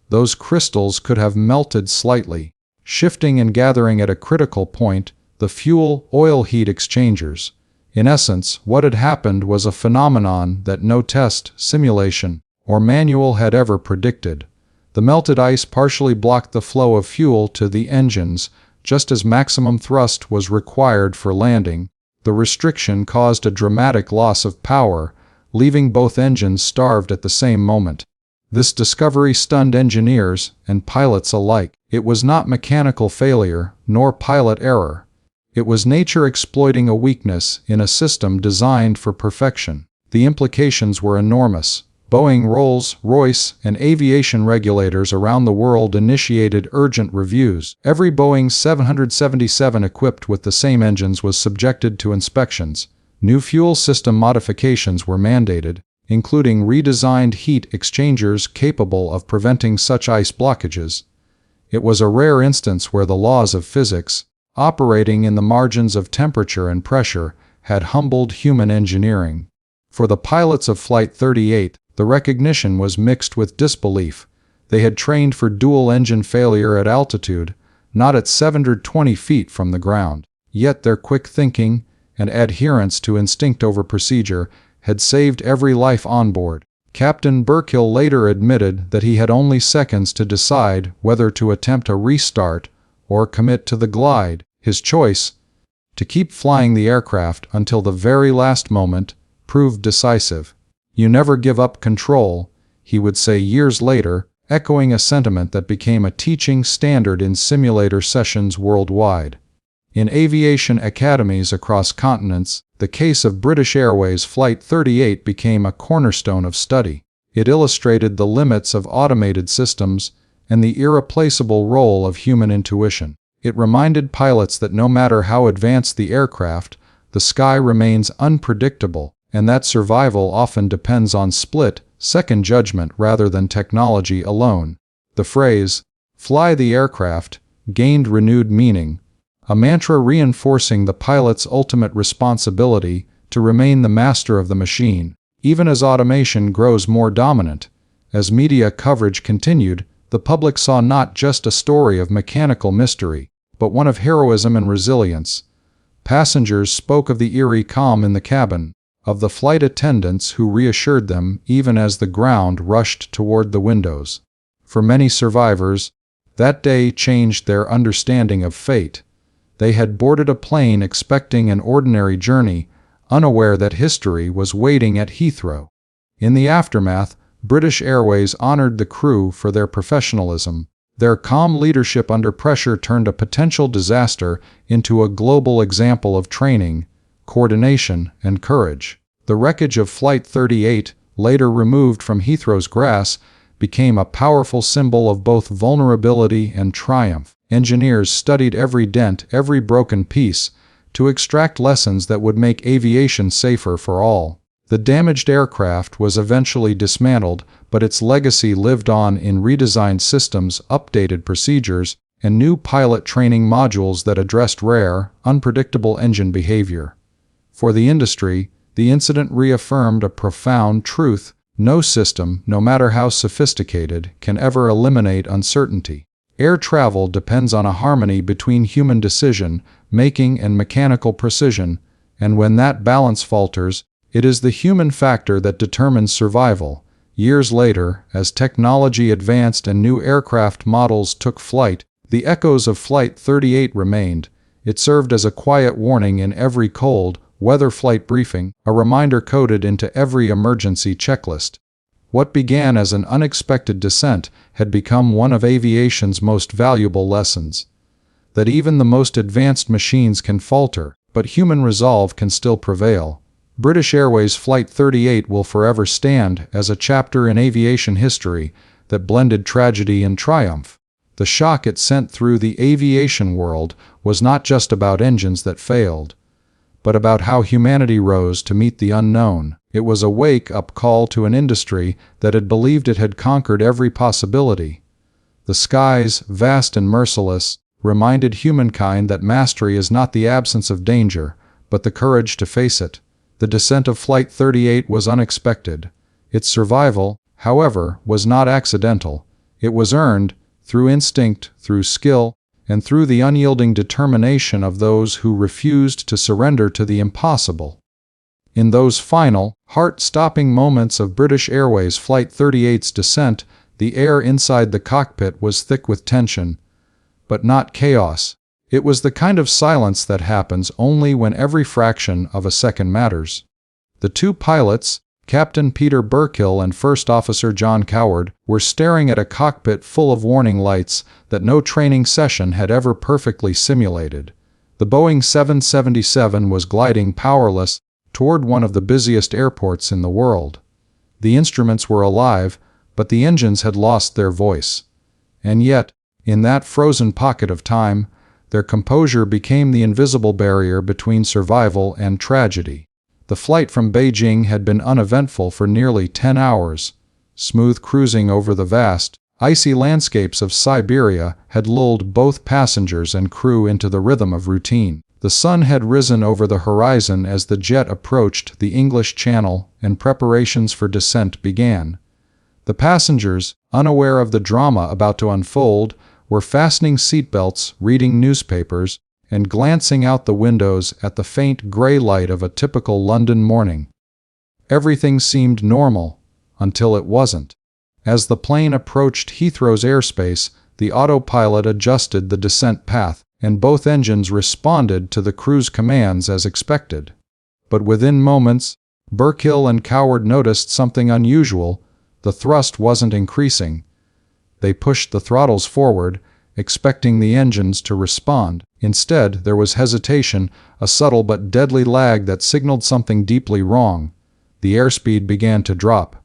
those crystals could have melted slightly, shifting and gathering at a critical point, the fuel-oil heat exchangers. In essence, what had happened was a phenomenon that no test, simulation, or manual had ever predicted. The melted ice partially blocked the flow of fuel to the engines, just as maximum thrust was required for landing. The restriction caused a dramatic loss of power, leaving both engines starved at the same moment. This discovery stunned engineers and pilots alike. It was not mechanical failure, nor pilot error. It was nature exploiting a weakness in a system designed for perfection. The implications were enormous. Boeing, Rolls-Royce, and aviation regulators around the world initiated urgent reviews. Every Boeing 777 equipped with the same engines was subjected to inspections. New fuel system modifications were mandated, including redesigned heat exchangers capable of preventing such ice blockages. It was a rare instance where the laws of physics, operating in the margins of temperature and pressure, had humbled human engineering. For the pilots of Flight 38, the recognition was mixed with disbelief. They had trained for dual-engine failure at altitude, not at 720 feet from the ground. Yet their quick thinking and adherence to instinct over procedure had saved every life on board. Captain Burkill later admitted that he had only seconds to decide whether to attempt a restart or commit to the glide. His choice, To keep flying the aircraft until the very last moment proved decisive. "You never give up control," he would say years later, echoing a sentiment that became a teaching standard in simulator sessions worldwide. In aviation academies across continents, the case of British Airways Flight 38 became a cornerstone of study. It illustrated the limits of automated systems and the irreplaceable role of human intuition. It reminded pilots that no matter how advanced the aircraft, the sky remains unpredictable, and that survival often depends on split-second judgment rather than technology alone. The phrase, "fly the aircraft," gained renewed meaning, a mantra reinforcing the pilot's ultimate responsibility to remain the master of the machine. Even as automation grows more dominant, as media coverage continued, the public saw not just a story of mechanical mystery, but one of heroism and resilience. Passengers spoke of the eerie calm in the cabin, of the flight attendants who reassured them even as the ground rushed toward the windows. For many survivors, that day changed their understanding of fate. They had boarded a plane expecting an ordinary journey, unaware that history was waiting at Heathrow. In the aftermath, British Airways honored the crew for their professionalism. Their calm leadership under pressure turned a potential disaster into a global example of training, coordination, and courage. The wreckage of Flight 38, later removed from Heathrow's grass, became a powerful symbol of both vulnerability and triumph. Engineers studied every dent, every broken piece, to extract lessons that would make aviation safer for all. The damaged aircraft was eventually dismantled, but its legacy lived on in redesigned systems, updated procedures, and new pilot training modules that addressed rare, unpredictable engine behavior. For the industry, the incident reaffirmed a profound truth: no system, no matter how sophisticated, can ever eliminate uncertainty. Air travel depends on a harmony between human decision-making and mechanical precision, and when that balance falters, it is the human factor that determines survival. Years later, as technology advanced and new aircraft models took flight, the echoes of Flight 38 remained. It served as a quiet warning in every cold weather flight briefing, a reminder coded into every emergency checklist. What began as an unexpected descent had become one of aviation's most valuable lessons. That even the most advanced machines can falter, but human resolve can still prevail. British Airways Flight 38 will forever stand as a chapter in aviation history that blended tragedy and triumph. The shock it sent through the aviation world was not just about engines that failed, but about how humanity rose to meet the unknown. It was a wake-up call to an industry that had believed it had conquered every possibility. The skies, vast and merciless, reminded humankind that mastery is not the absence of danger, but the courage to face it. The descent of Flight 38 was unexpected. Its survival, however, was not accidental. It was earned, through instinct, through skill, and through the unyielding determination of those who refused to surrender to the impossible. In those final, heart-stopping moments of British Airways Flight 38's descent, the air inside the cockpit was thick with tension, but not chaos. It was the kind of silence that happens only when every fraction of a second matters. The two pilots, Captain Peter Burkill and First Officer John Coward, were staring at a cockpit full of warning lights that no training session had ever perfectly simulated. The Boeing 777 was gliding powerless toward one of the busiest airports in the world. The instruments were alive, but the engines had lost their voice. And yet, in that frozen pocket of time, their composure became the invisible barrier between survival and tragedy. The flight from Beijing had been uneventful for nearly 10 hours. Smooth cruising over the vast, icy landscapes of Siberia had lulled both passengers and crew into the rhythm of routine. The sun had risen over the horizon as the jet approached the English Channel and preparations for descent began. The passengers, unaware of the drama about to unfold, were fastening seatbelts, reading newspapers, and glancing out the windows at the faint gray light of a typical London morning. Everything seemed normal, until it wasn't. As the plane approached Heathrow's airspace, the autopilot adjusted the descent path. and both engines responded to the crew's commands as expected. But within moments, Burkill and Coward noticed something unusual. The thrust wasn't increasing. They pushed the throttles forward, expecting the engines to respond. Instead, there was hesitation, a subtle but deadly lag that signaled something deeply wrong. The airspeed began to drop.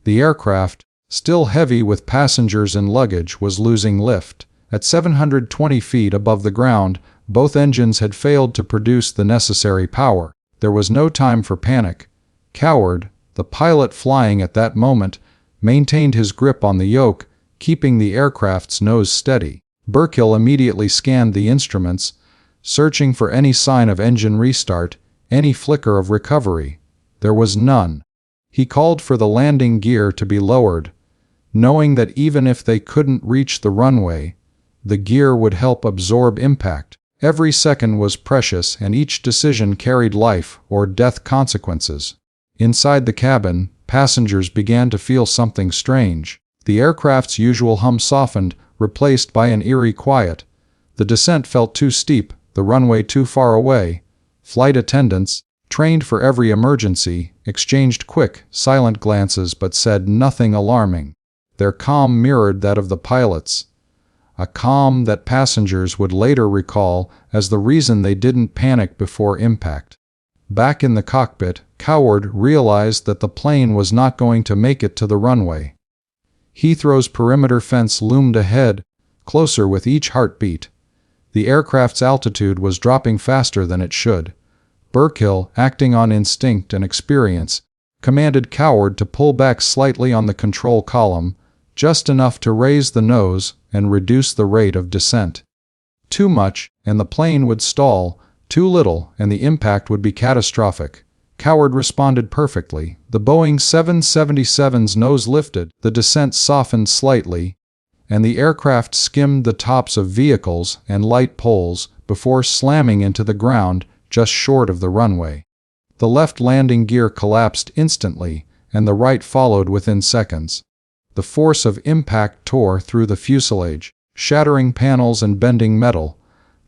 The aircraft, still heavy with passengers and luggage, was losing lift. At 720 feet above the ground, both engines had failed to produce the necessary power. There was no time for panic. Coward, the pilot flying at that moment, maintained his grip on the yoke, keeping the aircraft's nose steady. Burkill immediately scanned the instruments, searching for any sign of engine restart, any flicker of recovery. There was none. He called for the landing gear to be lowered, knowing that even if they couldn't reach the runway, the gear would help absorb impact. Every second was precious, and each decision carried life or death consequences. Inside the cabin, passengers began to feel something strange. The aircraft's usual hum softened, replaced by an eerie quiet. The descent felt too steep, the runway too far away. Flight attendants, trained for every emergency, exchanged quick, silent glances but said nothing alarming. Their calm mirrored that of the pilots, a calm that passengers would later recall as the reason they didn't panic before impact. Back in the cockpit, Coward realized that the plane was not going to make it to the runway. Heathrow's perimeter fence loomed ahead, closer with each heartbeat. The aircraft's altitude was dropping faster than it should. Burkill, acting on instinct and experience, commanded Coward to pull back slightly on the control column, just enough to raise the nose and reduce the rate of descent. Too much, and the plane would stall. Too little, and the impact would be catastrophic. Coward responded perfectly. The Boeing 777's nose lifted, the descent softened slightly, and the aircraft skimmed the tops of vehicles and light poles before slamming into the ground just short of the runway. The left landing gear collapsed instantly, and the right followed within seconds. The force of impact tore through the fuselage, shattering panels and bending metal.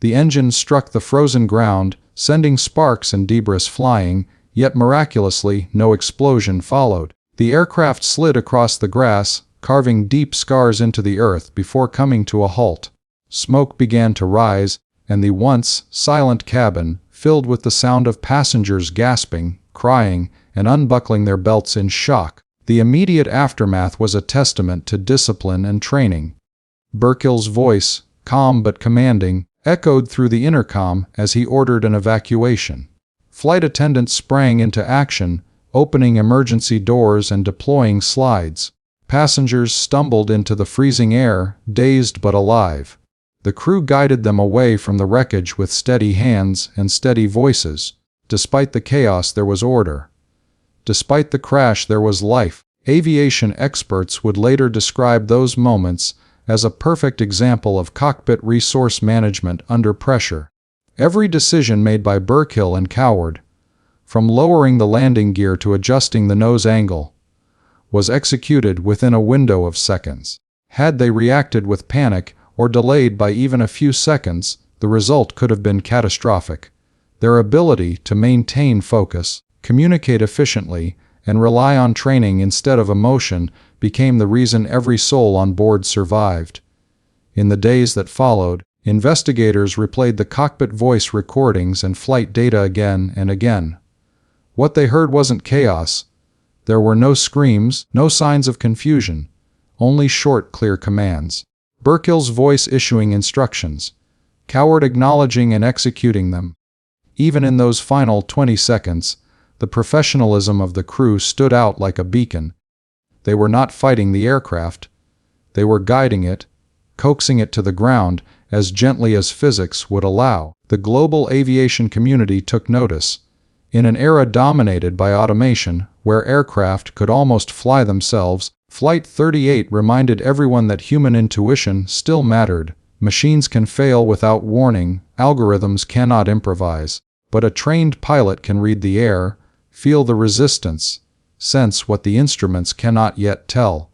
The engine struck the frozen ground, sending sparks and debris flying, yet miraculously no explosion followed. The aircraft slid across the grass, carving deep scars into the earth before coming to a halt. Smoke began to rise, and the once silent cabin filled with the sound of passengers gasping, crying, and unbuckling their belts in shock. The immediate aftermath was a testament to discipline and training. Burkill's voice, calm but commanding, echoed through the intercom as he ordered an evacuation. Flight attendants sprang into action, opening emergency doors and deploying slides. Passengers stumbled into the freezing air, dazed but alive. The crew guided them away from the wreckage with steady hands and steady voices. Despite the chaos, there was order. Despite the crash, there was life. Aviation experts would later describe those moments as a perfect example of cockpit resource management under pressure. Every decision made by Burkill and Coward, from lowering the landing gear to adjusting the nose angle, was executed within a window of seconds. Had they reacted with panic or delayed by even a few seconds, the result could have been catastrophic. Their ability to maintain focus, communicate efficiently, and rely on training instead of emotion became the reason every soul on board survived. In the days that followed, investigators replayed the cockpit voice recordings and flight data again and again. What they heard wasn't chaos. There were no screams, no signs of confusion, only short, clear commands. Burkill's voice issuing instructions, Coward acknowledging and executing them. Even in those final 20 seconds, the professionalism of the crew stood out like a beacon. They were not fighting the aircraft. They were guiding it, coaxing it to the ground as gently as physics would allow. The global aviation community took notice. In an era dominated by automation, where aircraft could almost fly themselves, Flight 38 reminded everyone that human intuition still mattered. Machines can fail without warning, algorithms cannot improvise, but a trained pilot can read the air, feel the resistance, sense what the instruments cannot yet tell.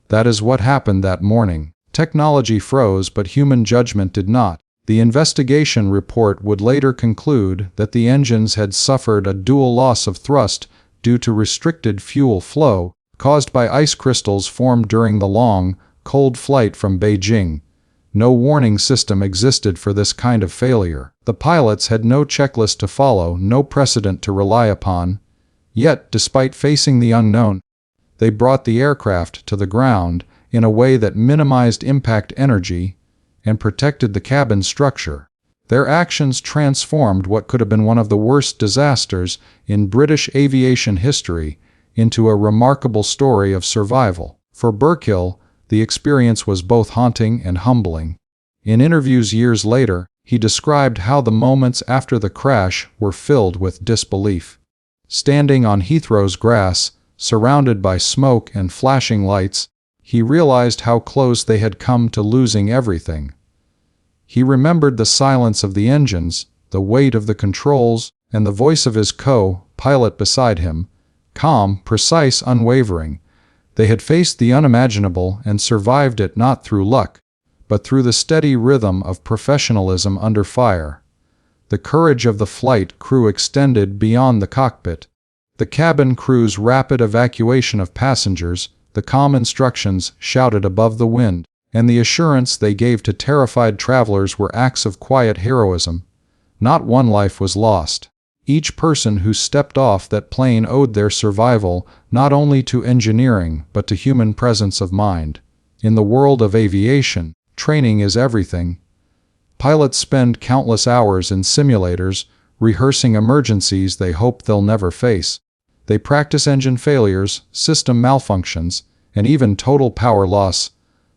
That is what happened that morning. Technology froze, but human judgment did not. The investigation report would later conclude that the engines had suffered a dual loss of thrust due to restricted fuel flow caused by ice crystals formed during the long, cold flight from Beijing. No warning system existed for this kind of failure. The pilots had no checklist to follow, no precedent to rely upon. Yet, despite facing the unknown, they brought the aircraft to the ground in a way that minimized impact energy and protected the cabin structure. Their actions transformed what could have been one of the worst disasters in British aviation history into a remarkable story of survival. For Burkill, the experience was both haunting and humbling. In interviews years later, he described how the moments after the crash were filled with disbelief. Standing on Heathrow's grass, surrounded by smoke and flashing lights, he realized how close they had come to losing everything. He remembered the silence of the engines, the weight of the controls, and the voice of his co-pilot beside him, calm, precise, unwavering. They had faced the unimaginable and survived it not through luck, but through the steady rhythm of professionalism under fire. The courage of the flight crew extended beyond the cockpit. The cabin crew's rapid evacuation of passengers, the calm instructions shouted above the wind, and the assurance they gave to terrified travelers were acts of quiet heroism. Not one life was lost. Each person who stepped off that plane owed their survival not only to engineering but to human presence of mind. In the world of aviation, training is everything. Pilots spend countless hours in simulators, rehearsing emergencies they hope they'll never face. They practice engine failures, system malfunctions, and even total power loss,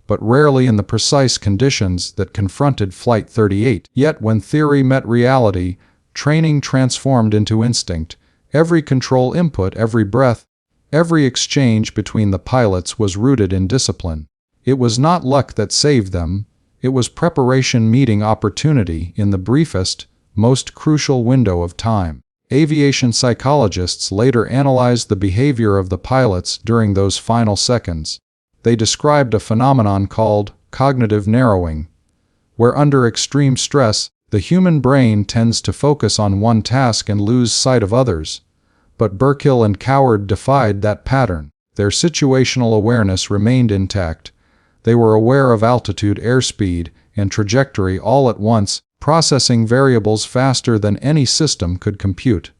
but rarely in the precise conditions that confronted Flight 38. Yet when theory met reality, training transformed into instinct. Every control input, every breath, every exchange between the pilots was rooted in discipline. It was not luck that saved them. It was preparation meeting opportunity in the briefest, most crucial window of time. Aviation psychologists later analyzed the behavior of the pilots during those final seconds. They described a phenomenon called cognitive narrowing, where under extreme stress, the human brain tends to focus on one task and lose sight of others. But Burkill and Coward defied that pattern. Their situational awareness remained intact. They were aware of altitude, airspeed, and trajectory all at once, processing variables faster than any system could compute.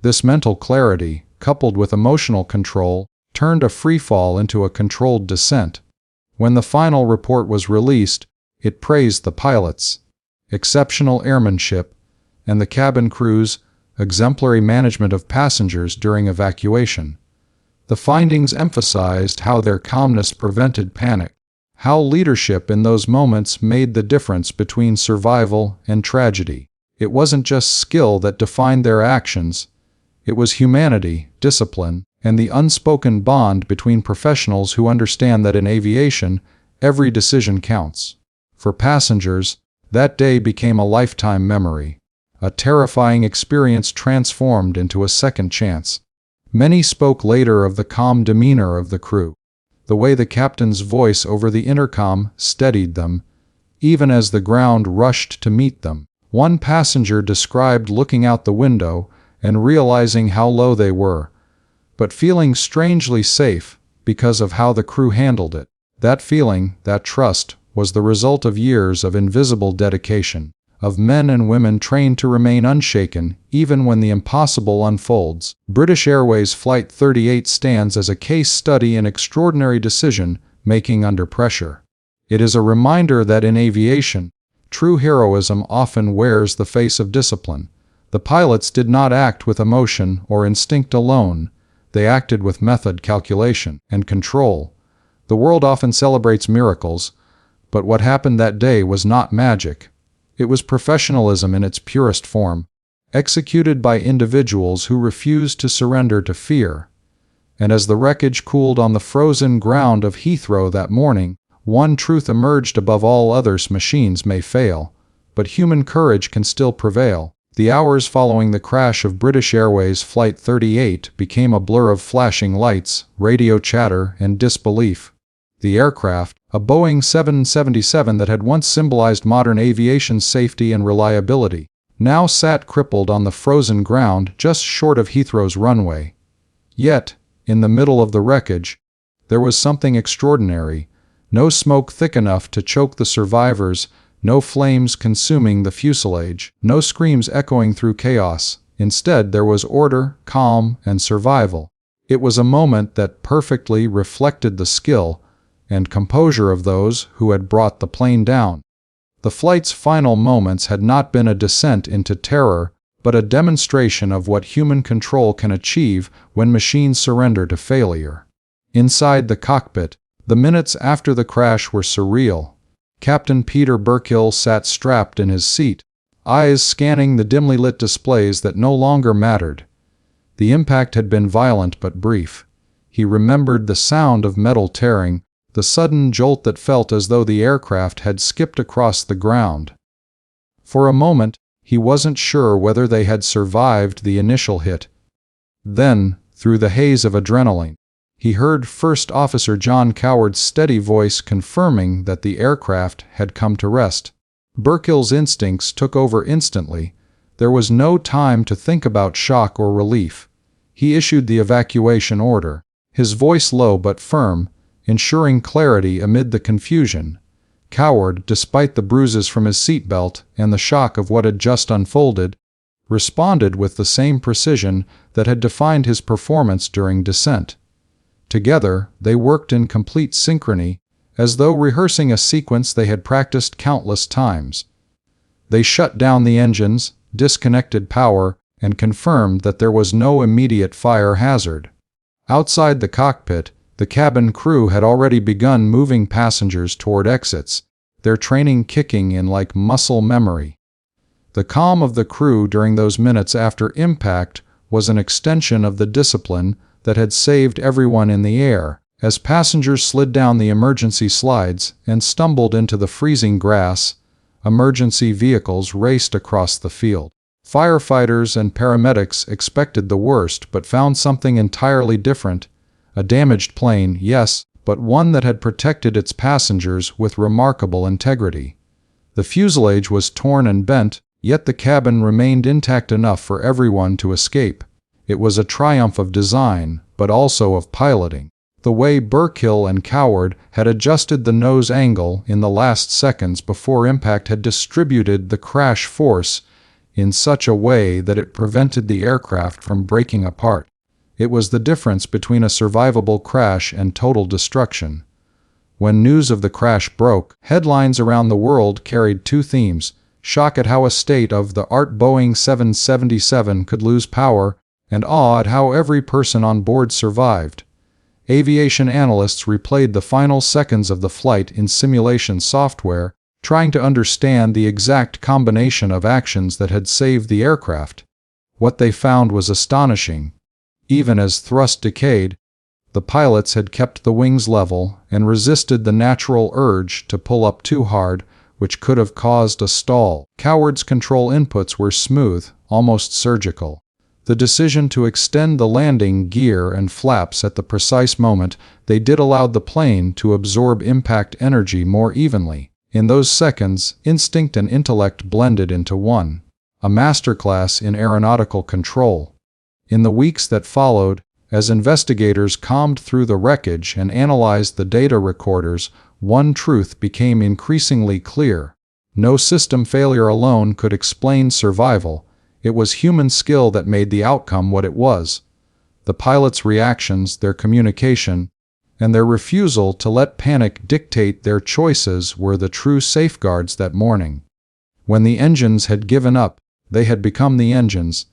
This mental clarity, coupled with emotional control, turned a freefall into a controlled descent. When the final report was released, it praised the pilots' exceptional airmanship and the cabin crew's exemplary management of passengers during evacuation. The findings emphasized how their calmness prevented panic, how leadership in those moments made the difference between survival and tragedy. It wasn't just skill that defined their actions, it was humanity, discipline, and the unspoken bond between professionals who understand that in aviation, every decision counts. For passengers, that day became a lifetime memory, a terrifying experience transformed into a second chance. Many spoke later of the calm demeanor of the crew, the way the captain's voice over the intercom steadied them, even as the ground rushed to meet them. One passenger described looking out the window and realizing how low they were, but feeling strangely safe because of how the crew handled it. That feeling, that trust, was the result of years of invisible dedication, of men and women trained to remain unshaken even when the impossible unfolds. British Airways Flight 38 stands as a case study in extraordinary decision-making under pressure. It is a reminder that in aviation, true heroism often wears the face of discipline. The pilots did not act with emotion or instinct alone. They acted with method, calculation, and control. The world often celebrates miracles, but what happened that day was not magic. It was professionalism in its purest form, executed by individuals who refused to surrender to fear. And as the wreckage cooled on the frozen ground of Heathrow that morning, one truth emerged above all others: machines may fail, but human courage can still prevail. The hours following the crash of British Airways Flight 38 became a blur of flashing lights, radio chatter, and disbelief. The aircraft, A Boeing 777 that had once symbolized modern aviation's safety and reliability now sat crippled on the frozen ground just short of Heathrow's runway. Yet, in the middle of the wreckage, there was something extraordinary. No smoke thick enough to choke the survivors, no flames consuming the fuselage, no screams echoing through chaos. Instead, there was order, calm, and survival. It was a moment that perfectly reflected the skill and composure of those who had brought the plane down. The flight's final moments had not been a descent into terror, but a demonstration of what human control can achieve when machines surrender to failure. Inside the cockpit, the minutes after the crash were surreal. Captain Peter Burkill sat strapped in his seat, eyes scanning the dimly lit displays that no longer mattered. The impact had been violent but brief. He remembered the sound of metal tearing, the sudden jolt that felt as though the aircraft had skipped across the ground. For a moment, he wasn't sure whether they had survived the initial hit. Then, through the haze of adrenaline, he heard First Officer John Coward's steady voice confirming that the aircraft had come to rest. Burkill's instincts took over instantly. There was no time to think about shock or relief. He issued the evacuation order, his voice low but firm, ensuring clarity amid the confusion. Coward, despite the bruises from his seatbelt and the shock of what had just unfolded, responded with the same precision that had defined his performance during descent. Together, they worked in complete synchrony, as though rehearsing a sequence they had practiced countless times. They shut down the engines, disconnected power, and confirmed that there was no immediate fire hazard. Outside the cockpit, the cabin crew had already begun moving passengers toward exits, their training kicking in like muscle memory. The calm of the crew during those minutes after impact was an extension of the discipline that had saved everyone in the air. As passengers slid down the emergency slides and stumbled into the freezing grass, emergency vehicles raced across the field. Firefighters and paramedics expected the worst but found something entirely different. A damaged plane, yes, but one that had protected its passengers with remarkable integrity. The fuselage was torn and bent, yet the cabin remained intact enough for everyone to escape. It was a triumph of design, but also of piloting. The way Burkill and Coward had adjusted the nose angle in the last seconds before impact had distributed the crash force in such a way that it prevented the aircraft from breaking apart. It was the difference between a survivable crash and total destruction. When news of the crash broke, headlines around the world carried two themes: shock at how a state-of-the-art Boeing 777 could lose power, and awe at how every person on board survived. Aviation analysts replayed the final seconds of the flight in simulation software, trying to understand the exact combination of actions that had saved the aircraft. What they found was astonishing. Even as thrust decayed, the pilots had kept the wings level and resisted the natural urge to pull up too hard, which could have caused a stall. Coward's control inputs were smooth, almost surgical. The decision to extend the landing gear and flaps at the precise moment they did allowed the plane to absorb impact energy more evenly. In those seconds, instinct and intellect blended into one. A masterclass in aeronautical control. In the weeks that followed, as investigators combed through the wreckage and analyzed the data recorders, one truth became increasingly clear. No system failure alone could explain survival. It was human skill that made the outcome what it was. The pilots' reactions, their communication, and their refusal to let panic dictate their choices were the true safeguards that morning. When the engines had given up, they had become the engines,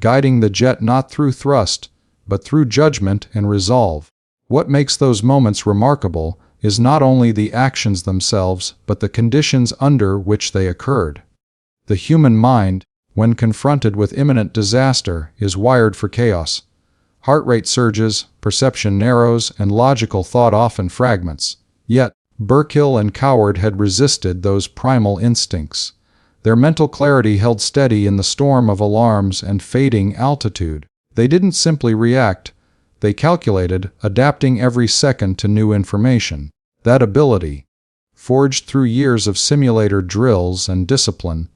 guiding the jet not through thrust, but through judgment and resolve. What makes those moments remarkable is not only the actions themselves, but the conditions under which they occurred. The human mind, when confronted with imminent disaster, is wired for chaos. Heart rate surges, perception narrows, and logical thought often fragments. Yet, Burkill and Coward had resisted those primal instincts. Their mental clarity held steady in the storm of alarms and fading altitude. They didn't simply react. They calculated, adapting every second to new information. That ability, forged through years of simulator drills and discipline,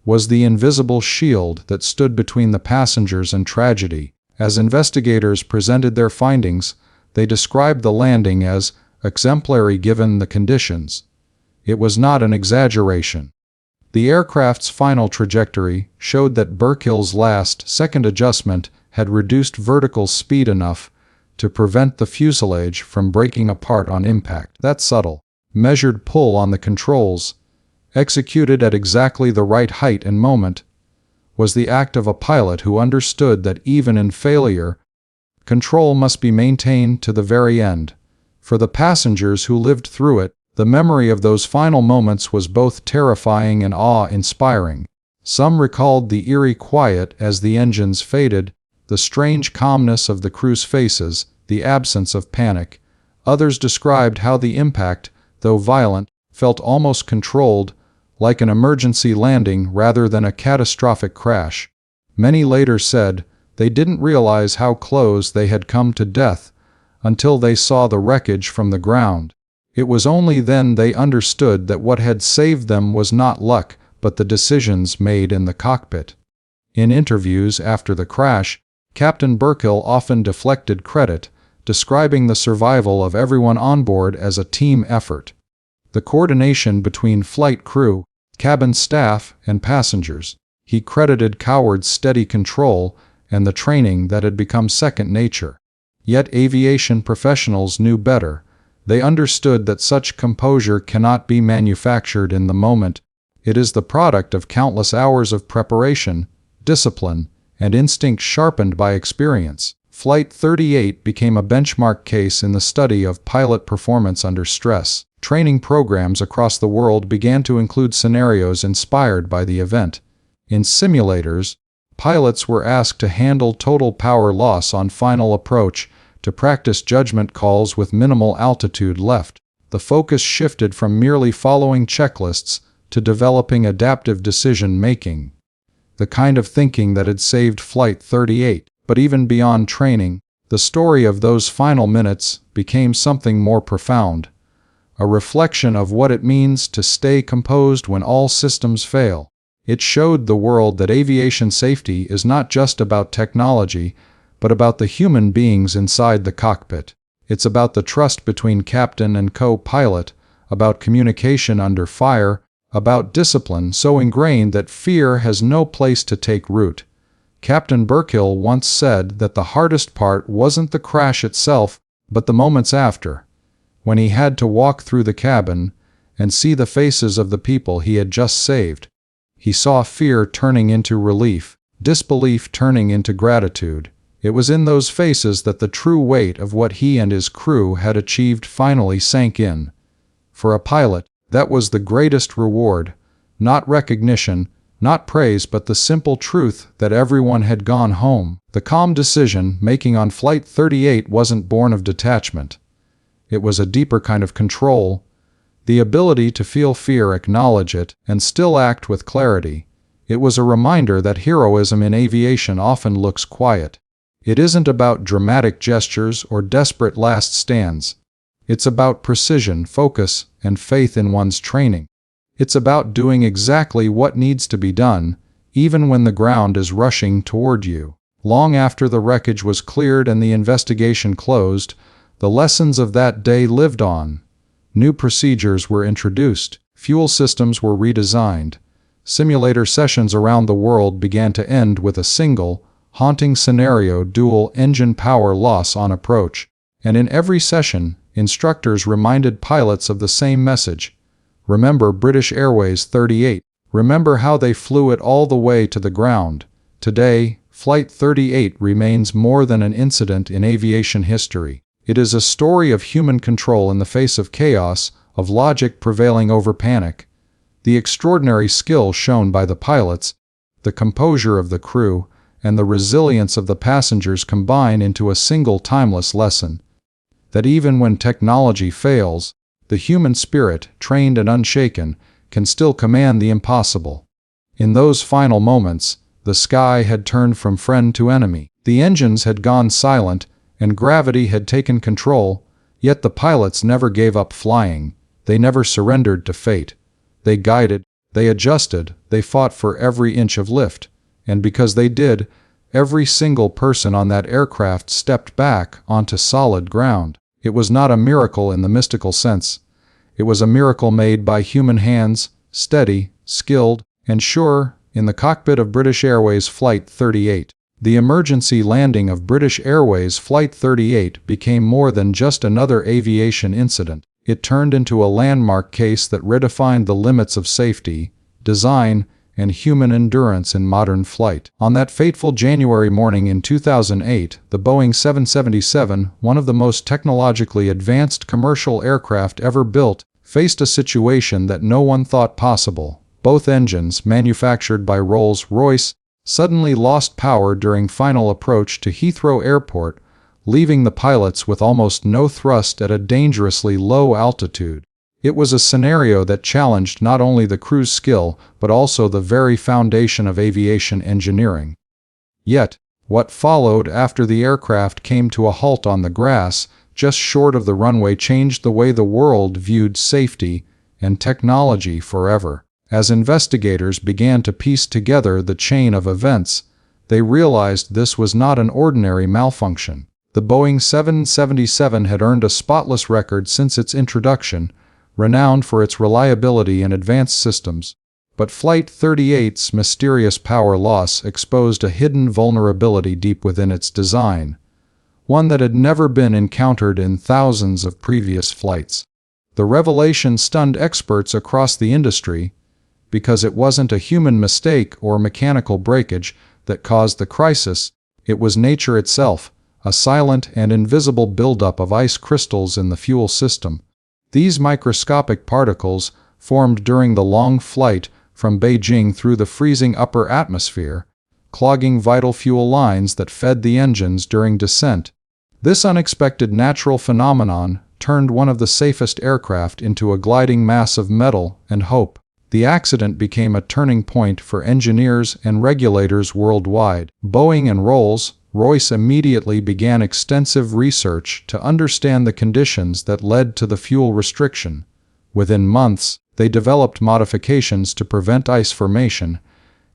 was the invisible shield that stood between the passengers and tragedy. As investigators presented their findings, they described the landing as exemplary given the conditions. It was not an exaggeration. The aircraft's final trajectory showed that Burkill's last-second adjustment had reduced vertical speed enough to prevent the fuselage from breaking apart on impact. That subtle, measured pull on the controls, executed at exactly the right height and moment, was the act of a pilot who understood that even in failure, control must be maintained to the very end. For the passengers who lived through it, the memory of those final moments was both terrifying and awe-inspiring. Some recalled the eerie quiet as the engines faded, the strange calmness of the crew's faces, the absence of panic. Others described how the impact, though violent, felt almost controlled, like an emergency landing rather than a catastrophic crash. Many later said they didn't realize how close they had come to death until they saw the wreckage from the ground. It was only then they understood that what had saved them was not luck, but the decisions made in the cockpit. In interviews after the crash, Captain Burkill often deflected credit, describing the survival of everyone on board as a team effort. The coordination between flight crew, cabin staff, and passengers. He credited Coward's steady control and the training that had become second nature. Yet aviation professionals knew better. They understood that such composure cannot be manufactured in the moment. It is the product of countless hours of preparation, discipline, and instinct sharpened by experience. Flight 38 became a benchmark case in the study of pilot performance under stress. Training programs across the world began to include scenarios inspired by the event. In simulators, pilots were asked to handle total power loss on final approach, to practice judgment calls with minimal altitude left. The focus shifted from merely following checklists to developing adaptive decision-making, the kind of thinking that had saved Flight 38. But even beyond training, the story of those final minutes became something more profound, a reflection of what it means to stay composed when all systems fail. It showed the world that aviation safety is not just about technology, but about the human beings inside the cockpit. It's about the trust between captain and co-pilot, about communication under fire, about discipline so ingrained that fear has no place to take root. Captain Burkill once said that the hardest part wasn't the crash itself, but the moments after, when he had to walk through the cabin and see the faces of the people he had just saved. He saw fear turning into relief, disbelief turning into gratitude. It was in those faces that the true weight of what he and his crew had achieved finally sank in. For a pilot, that was the greatest reward, not recognition, not praise, but the simple truth that everyone had gone home. The calm decision-making on Flight 38 wasn't born of detachment. It was a deeper kind of control, the ability to feel fear, acknowledge it, and still act with clarity. It was a reminder that heroism in aviation often looks quiet. It isn't about dramatic gestures or desperate last stands. It's about precision, focus, and faith in one's training. It's about doing exactly what needs to be done, even when the ground is rushing toward you. Long after the wreckage was cleared and the investigation closed, the lessons of that day lived on. New procedures were introduced, fuel systems were redesigned. Simulator sessions around the world began to end with a single, haunting scenario: dual engine power loss on approach. And in every session, instructors reminded pilots of the same message. Remember British Airways 38. Remember how they flew it all the way to the ground. Today, Flight 38 remains more than an incident in aviation history. It is a story of human control in the face of chaos, of logic prevailing over panic. The extraordinary skill shown by the pilots, the composure of the crew, and the resilience of the passengers combine into a single timeless lesson. That even when technology fails, the human spirit, trained and unshaken, can still command the impossible. In those final moments, the sky had turned from friend to enemy. The engines had gone silent, and gravity had taken control, Yet the pilots never gave up flying. They never surrendered to fate. They guided, they adjusted, they fought for every inch of lift. And because they did, every single person on that aircraft stepped back onto solid ground. It was not a miracle in the mystical sense. It was a miracle made by human hands, steady, skilled, and sure, in the cockpit of British Airways Flight 38. The emergency landing of British Airways Flight 38 became more than just another aviation incident. It turned into a landmark case that redefined the limits of safety, design, and human endurance in modern flight. On that fateful January morning in 2008, the Boeing 777, one of the most technologically advanced commercial aircraft ever built, faced a situation that no one thought possible. Both engines, manufactured by Rolls-Royce, suddenly lost power during final approach to Heathrow Airport, leaving the pilots with almost no thrust at a dangerously low altitude. It was a scenario that challenged not only the crew's skill, but also the very foundation of aviation engineering. Yet, what followed after the aircraft came to a halt on the grass, just short of the runway, changed the way the world viewed safety and technology forever. As investigators began to piece together the chain of events, they realized this was not an ordinary malfunction. The Boeing 777 had earned a spotless record since its introduction, renowned for its reliability and advanced systems. But Flight 38's mysterious power loss exposed a hidden vulnerability deep within its design, one that had never been encountered in thousands of previous flights. The revelation stunned experts across the industry, because it wasn't a human mistake or mechanical breakage that caused the crisis. It was nature itself, a silent and invisible buildup of ice crystals in the fuel system. These microscopic particles, formed during the long flight from Beijing through the freezing upper atmosphere, clogging vital fuel lines that fed the engines during descent. This unexpected natural phenomenon turned one of the safest aircraft into a gliding mass of metal and hope. The accident became a turning point for engineers and regulators worldwide. Boeing and Rolls-Royce immediately began extensive research to understand the conditions that led to the fuel restriction. Within months, they developed modifications to prevent ice formation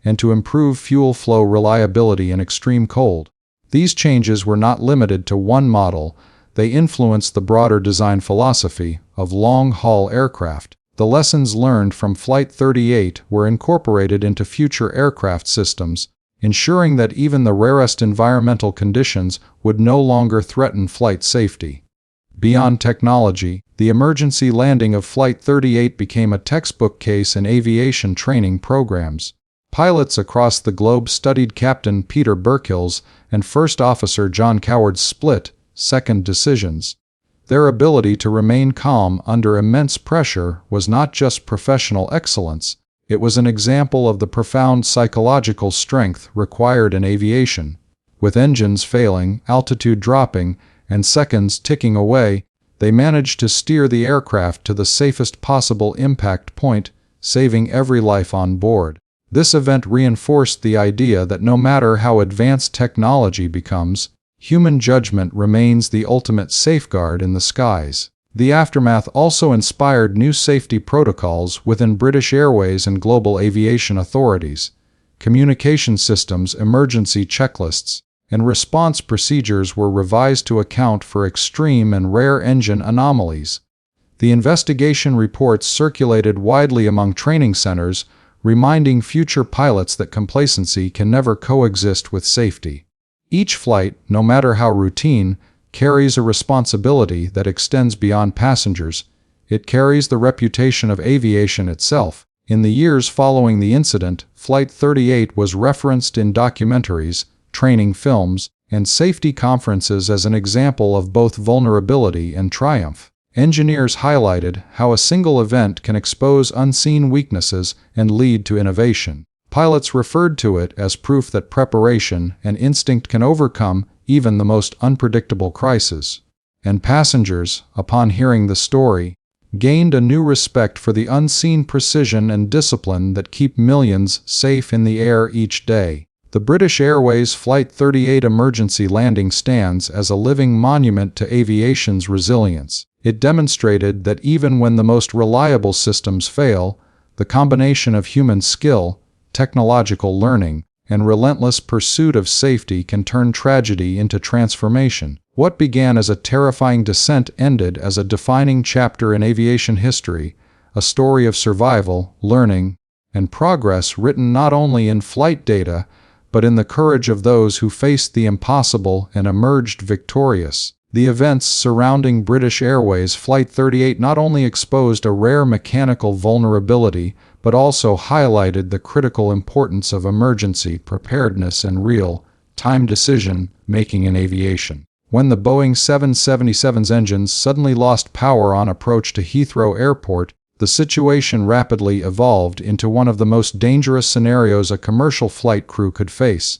and to improve fuel flow reliability in extreme cold. These changes were not limited to one model. They influenced the broader design philosophy of long-haul aircraft. The lessons learned from Flight 38 were incorporated into future aircraft systems, ensuring that even the rarest environmental conditions would no longer threaten flight safety. Beyond technology, the emergency landing of Flight 38 became a textbook case in aviation training programs. Pilots across the globe studied Captain Peter Burkill's and First Officer John Coward's split-second decisions. Their ability to remain calm under immense pressure was not just professional excellence, it was an example of the profound psychological strength required in aviation. With engines failing, altitude dropping, and seconds ticking away, they managed to steer the aircraft to the safest possible impact point, saving every life on board. This event reinforced the idea that no matter how advanced technology becomes, human judgment remains the ultimate safeguard in the skies. The aftermath also inspired new safety protocols within British Airways and global aviation authorities. Communication systems, emergency checklists, and response procedures were revised to account for extreme and rare engine anomalies. The investigation reports circulated widely among training centers, reminding future pilots that complacency can never coexist with safety. Each flight, no matter how routine, carries a responsibility that extends beyond passengers. It carries the reputation of aviation itself. In the years following the incident, Flight 38 was referenced in documentaries, training films, and safety conferences as an example of both vulnerability and triumph. Engineers highlighted how a single event can expose unseen weaknesses and lead to innovation. Pilots referred to it as proof that preparation and instinct can overcome even the most unpredictable crises. And passengers, upon hearing the story, gained a new respect for the unseen precision and discipline that keep millions safe in the air each day. The British Airways Flight 38 emergency landing stands as a living monument to aviation's resilience. It demonstrated that even when the most reliable systems fail, the combination of human skill, technological learning, and relentless pursuit of safety can turn tragedy into transformation. What began as a terrifying descent ended as a defining chapter in aviation history, a story of survival, learning, and progress written not only in flight data, but in the courage of those who faced the impossible and emerged victorious. The events surrounding British Airways Flight 38 not only exposed a rare mechanical vulnerability, but also highlighted the critical importance of emergency preparedness and real-time decision-making in aviation. When the Boeing 777's engines suddenly lost power on approach to Heathrow Airport, the situation rapidly evolved into one of the most dangerous scenarios a commercial flight crew could face.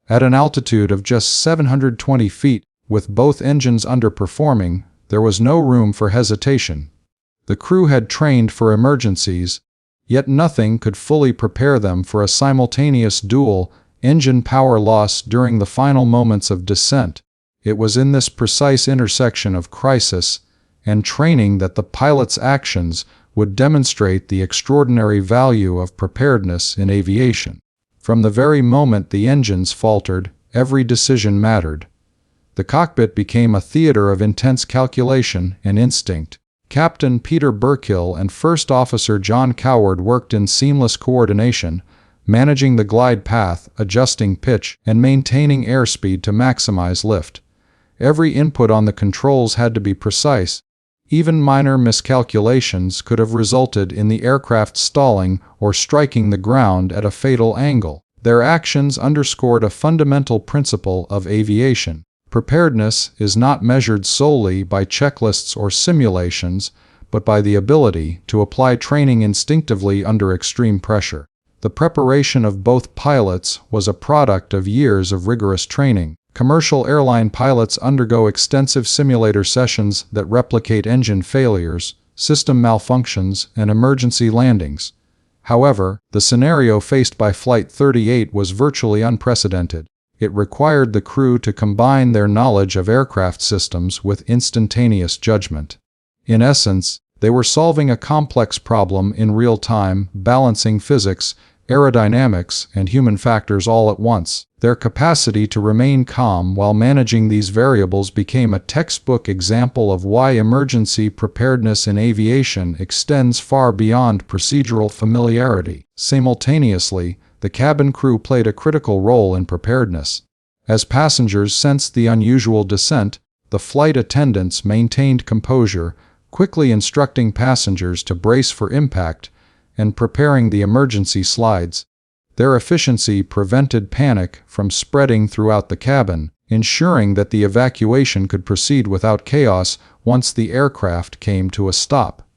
At an altitude of just 720 feet, with both engines underperforming, there was no room for hesitation. The crew had trained for emergencies, yet nothing could fully prepare them for a simultaneous dual-engine power loss during the final moments of descent. It was in this precise intersection of crisis and training that the pilot's actions would demonstrate the extraordinary value of preparedness in aviation. From the very moment the engines faltered, every decision mattered. The cockpit became a theater of intense calculation and instinct. Captain Peter Burkill and First Officer John Coward worked in seamless coordination, managing the glide path, adjusting pitch, and maintaining airspeed to maximize lift. Every input on the controls had to be precise. Even minor miscalculations could have resulted in the aircraft stalling or striking the ground at a fatal angle. Their actions underscored a fundamental principle of aviation. Preparedness is not measured solely by checklists or simulations, but by the ability to apply training instinctively under extreme pressure. The preparation of both pilots was a product of years of rigorous training. Commercial airline pilots undergo extensive simulator sessions that replicate engine failures, system malfunctions, and emergency landings. However, the scenario faced by Flight 38 was virtually unprecedented. It required the crew to combine their knowledge of aircraft systems with instantaneous judgment. In essence, they were solving a complex problem in real time, balancing physics, aerodynamics, and human factors all at once. Their capacity to remain calm while managing these variables became a textbook example of why emergency preparedness in aviation extends far beyond procedural familiarity. Simultaneously, the cabin crew played a critical role in preparedness. As passengers sensed the unusual descent, the flight attendants maintained composure, quickly instructing passengers to brace for impact and preparing the emergency slides. Their efficiency prevented panic from spreading throughout the cabin, ensuring that the evacuation could proceed without chaos once the aircraft came to a stop.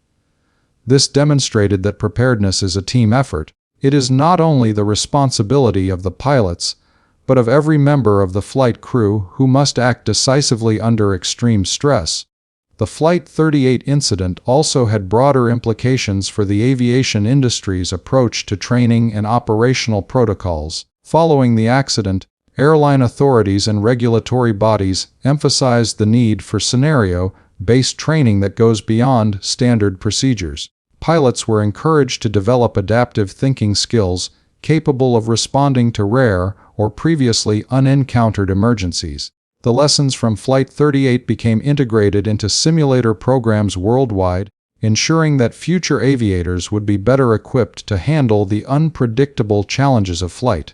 This demonstrated that preparedness is a team effort. It is not only the responsibility of the pilots, but of every member of the flight crew who must act decisively under extreme stress. The Flight 38 incident also had broader implications for the aviation industry's approach to training and operational protocols. Following the accident, airline authorities and regulatory bodies emphasized the need for scenario-based training that goes beyond standard procedures. Pilots were encouraged to develop adaptive thinking skills capable of responding to rare or previously unencountered emergencies. The lessons from Flight 38 became integrated into simulator programs worldwide, ensuring that future aviators would be better equipped to handle the unpredictable challenges of flight.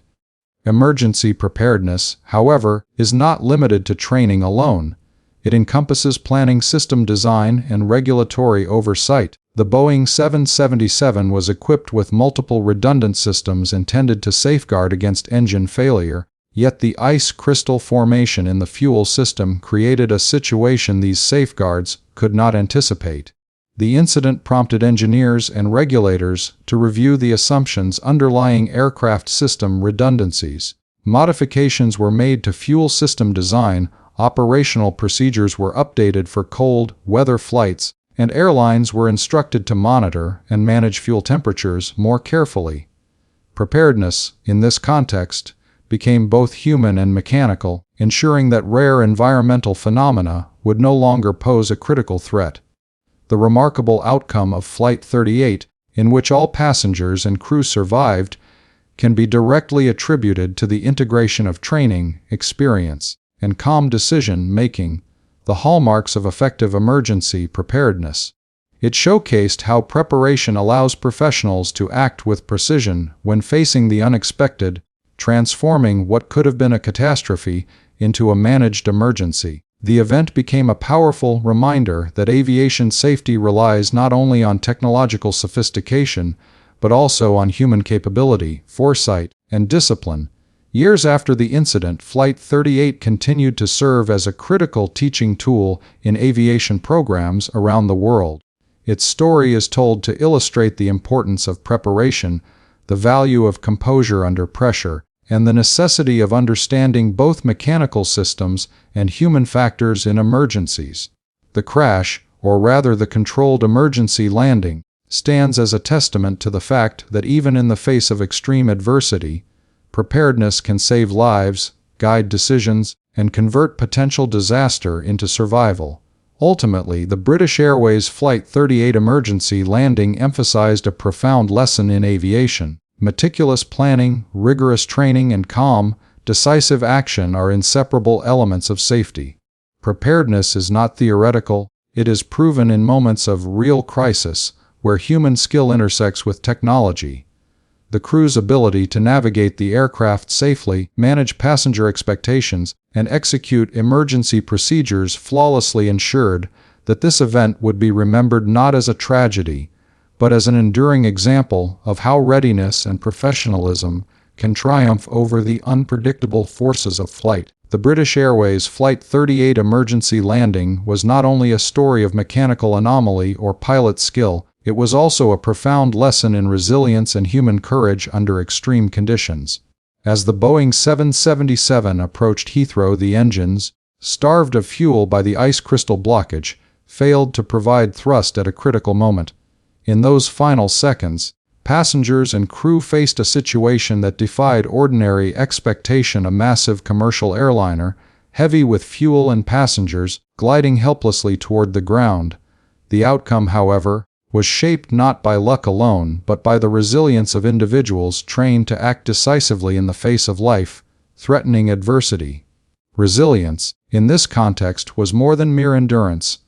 Emergency preparedness, however, is not limited to training alone. It encompasses planning, system design, and regulatory oversight. The Boeing 777 was equipped with multiple redundant systems intended to safeguard against engine failure, yet the ice crystal formation in the fuel system created a situation these safeguards could not anticipate. The incident prompted engineers and regulators to review the assumptions underlying aircraft system redundancies. Modifications were made to fuel system design, operational procedures were updated for cold weather flights, and airlines were instructed to monitor and manage fuel temperatures more carefully. Preparedness, in this context, became both human and mechanical, ensuring that rare environmental phenomena would no longer pose a critical threat. The remarkable outcome of Flight 38, in which all passengers and crew survived, can be directly attributed to the integration of training, experience, and calm decision-making, the hallmarks of effective emergency preparedness. It showcased how preparation allows professionals to act with precision when facing the unexpected, transforming what could have been a catastrophe into a managed emergency. The event became a powerful reminder that aviation safety relies not only on technological sophistication, but also on human capability, foresight, and discipline. Years after the incident, Flight 38 continued to serve as a critical teaching tool in aviation programs around the world. Its story is told to illustrate the importance of preparation, the value of composure under pressure, and the necessity of understanding both mechanical systems and human factors in emergencies. The crash, or rather the controlled emergency landing, stands as a testament to the fact that even in the face of extreme adversity, preparedness can save lives, guide decisions, and convert potential disaster into survival. Ultimately, the British Airways Flight 38 emergency landing emphasized a profound lesson in aviation. Meticulous planning, rigorous training, and calm, decisive action are inseparable elements of safety. Preparedness is not theoretical, it is proven in moments of real crisis, where human skill intersects with technology. The crew's ability to navigate the aircraft safely, manage passenger expectations, and execute emergency procedures flawlessly ensured that this event would be remembered not as a tragedy, but as an enduring example of how readiness and professionalism can triumph over the unpredictable forces of flight. The British Airways Flight 38 emergency landing was not only a story of mechanical anomaly or pilot skill, it was also a profound lesson in resilience and human courage under extreme conditions. As the Boeing 777 approached Heathrow, the engines, starved of fuel by the ice crystal blockage, failed to provide thrust at a critical moment. In those final seconds, passengers and crew faced a situation that defied ordinary expectation. A massive commercial airliner, heavy with fuel and passengers, gliding helplessly toward the ground. The outcome, however, was shaped not by luck alone, but by the resilience of individuals trained to act decisively in the face of life-threatening adversity. Resilience, in this context, was more than mere endurance.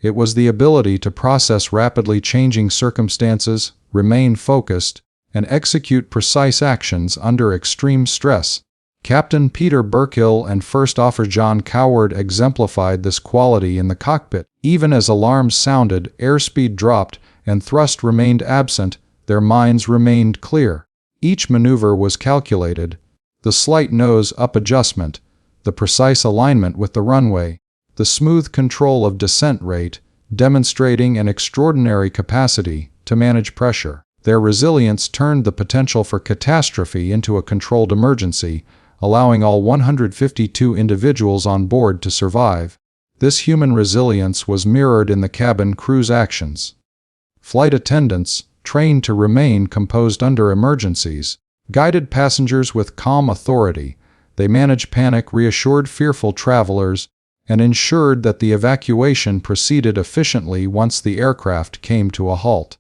It was the ability to process rapidly changing circumstances, remain focused, and execute precise actions under extreme stress. Captain Peter Burkill and First Officer John Coward exemplified this quality in the cockpit. Even as alarms sounded, airspeed dropped, and thrust remained absent, their minds remained clear. Each maneuver was calculated. The slight nose-up adjustment, the precise alignment with the runway, the smooth control of descent rate, demonstrating an extraordinary capacity to manage pressure. Their resilience turned the potential for catastrophe into a controlled emergency, allowing all 152 individuals on board to survive. This human resilience was mirrored in the cabin crew's actions. Flight attendants, trained to remain composed under emergencies, guided passengers with calm authority. They managed panic, reassured fearful travelers, and ensured that the evacuation proceeded efficiently once the aircraft came to a halt.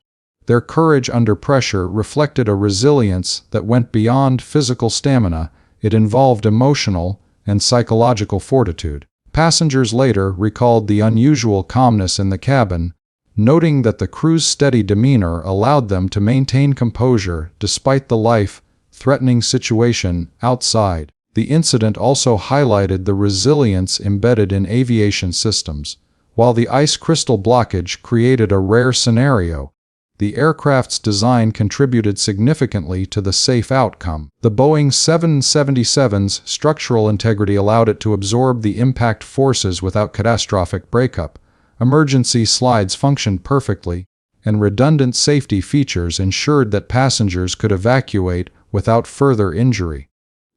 Their courage under pressure reflected a resilience that went beyond physical stamina. It involved emotional and psychological fortitude. Passengers later recalled the unusual calmness in the cabin, noting that the crew's steady demeanor allowed them to maintain composure despite the life-threatening situation outside. The incident also highlighted the resilience embedded in aviation systems. While the ice crystal blockage created a rare scenario, the aircraft's design contributed significantly to the safe outcome. The Boeing 777's structural integrity allowed it to absorb the impact forces without catastrophic breakup. Emergency slides functioned perfectly, and redundant safety features ensured that passengers could evacuate without further injury.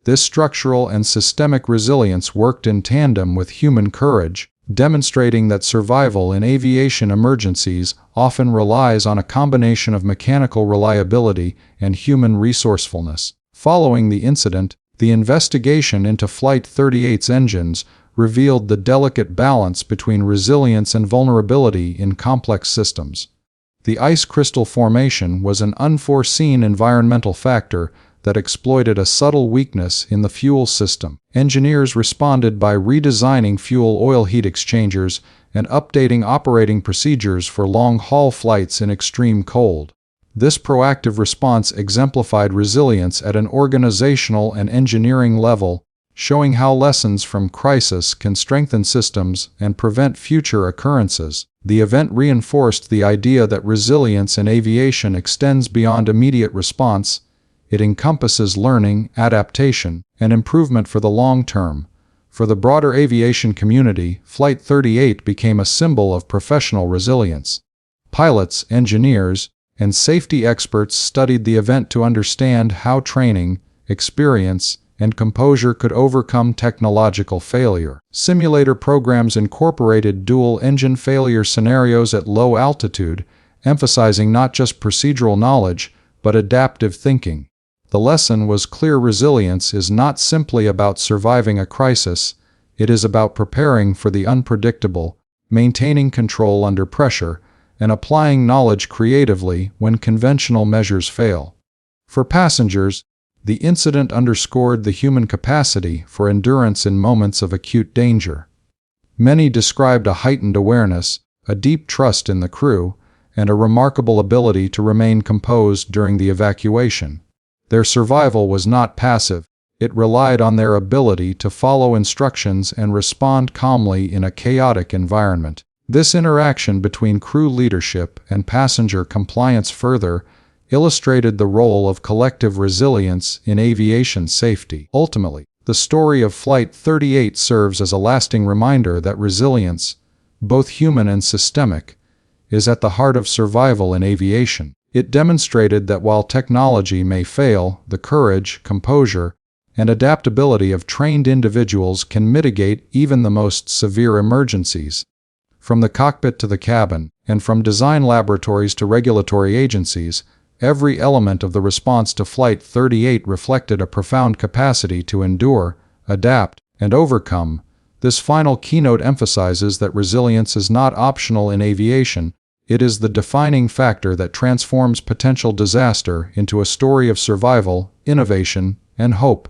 This structural and systemic resilience worked in tandem with human courage, demonstrating that survival in aviation emergencies often relies on a combination of mechanical reliability and human resourcefulness. Following the incident, The investigation into Flight 38's engines revealed the delicate balance between resilience and vulnerability in complex systems. The ice crystal formation was an unforeseen environmental factor that exploited a subtle weakness in the fuel system. Engineers responded by redesigning fuel oil heat exchangers and updating operating procedures for long-haul flights in extreme cold. This proactive response exemplified resilience at an organizational and engineering level, showing how lessons from crisis can strengthen systems and prevent future occurrences. The event reinforced the idea that resilience in aviation extends beyond immediate response. It encompasses learning, adaptation, and improvement for the long term. For the broader aviation community, Flight 38 became a symbol of professional resilience. Pilots, engineers, and safety experts studied the event to understand how training, experience, and composure could overcome technological failure. Simulator programs incorporated dual-engine failure scenarios at low altitude, emphasizing not just procedural knowledge, but adaptive thinking. The lesson was clear: resilience is not simply about surviving a crisis, it is about preparing for the unpredictable, maintaining control under pressure, and applying knowledge creatively when conventional measures fail. For passengers, the incident underscored the human capacity for endurance in moments of acute danger. Many described a heightened awareness, a deep trust in the crew, and a remarkable ability to remain composed during the evacuation. Their survival was not passive, it relied on their ability to follow instructions and respond calmly in a chaotic environment. This interaction between crew leadership and passenger compliance further illustrated the role of collective resilience in aviation safety. Ultimately, the story of Flight 38 serves as a lasting reminder that resilience, both human and systemic, is at the heart of survival in aviation. It demonstrated that while technology may fail, the courage, composure, and adaptability of trained individuals can mitigate even the most severe emergencies. From the cockpit to the cabin, and from design laboratories to regulatory agencies, every element of the response to Flight 38 reflected a profound capacity to endure, adapt, and overcome. This final keynote emphasizes that resilience is not optional in aviation, it is the defining factor that transforms potential disaster into a story of survival, innovation, and hope.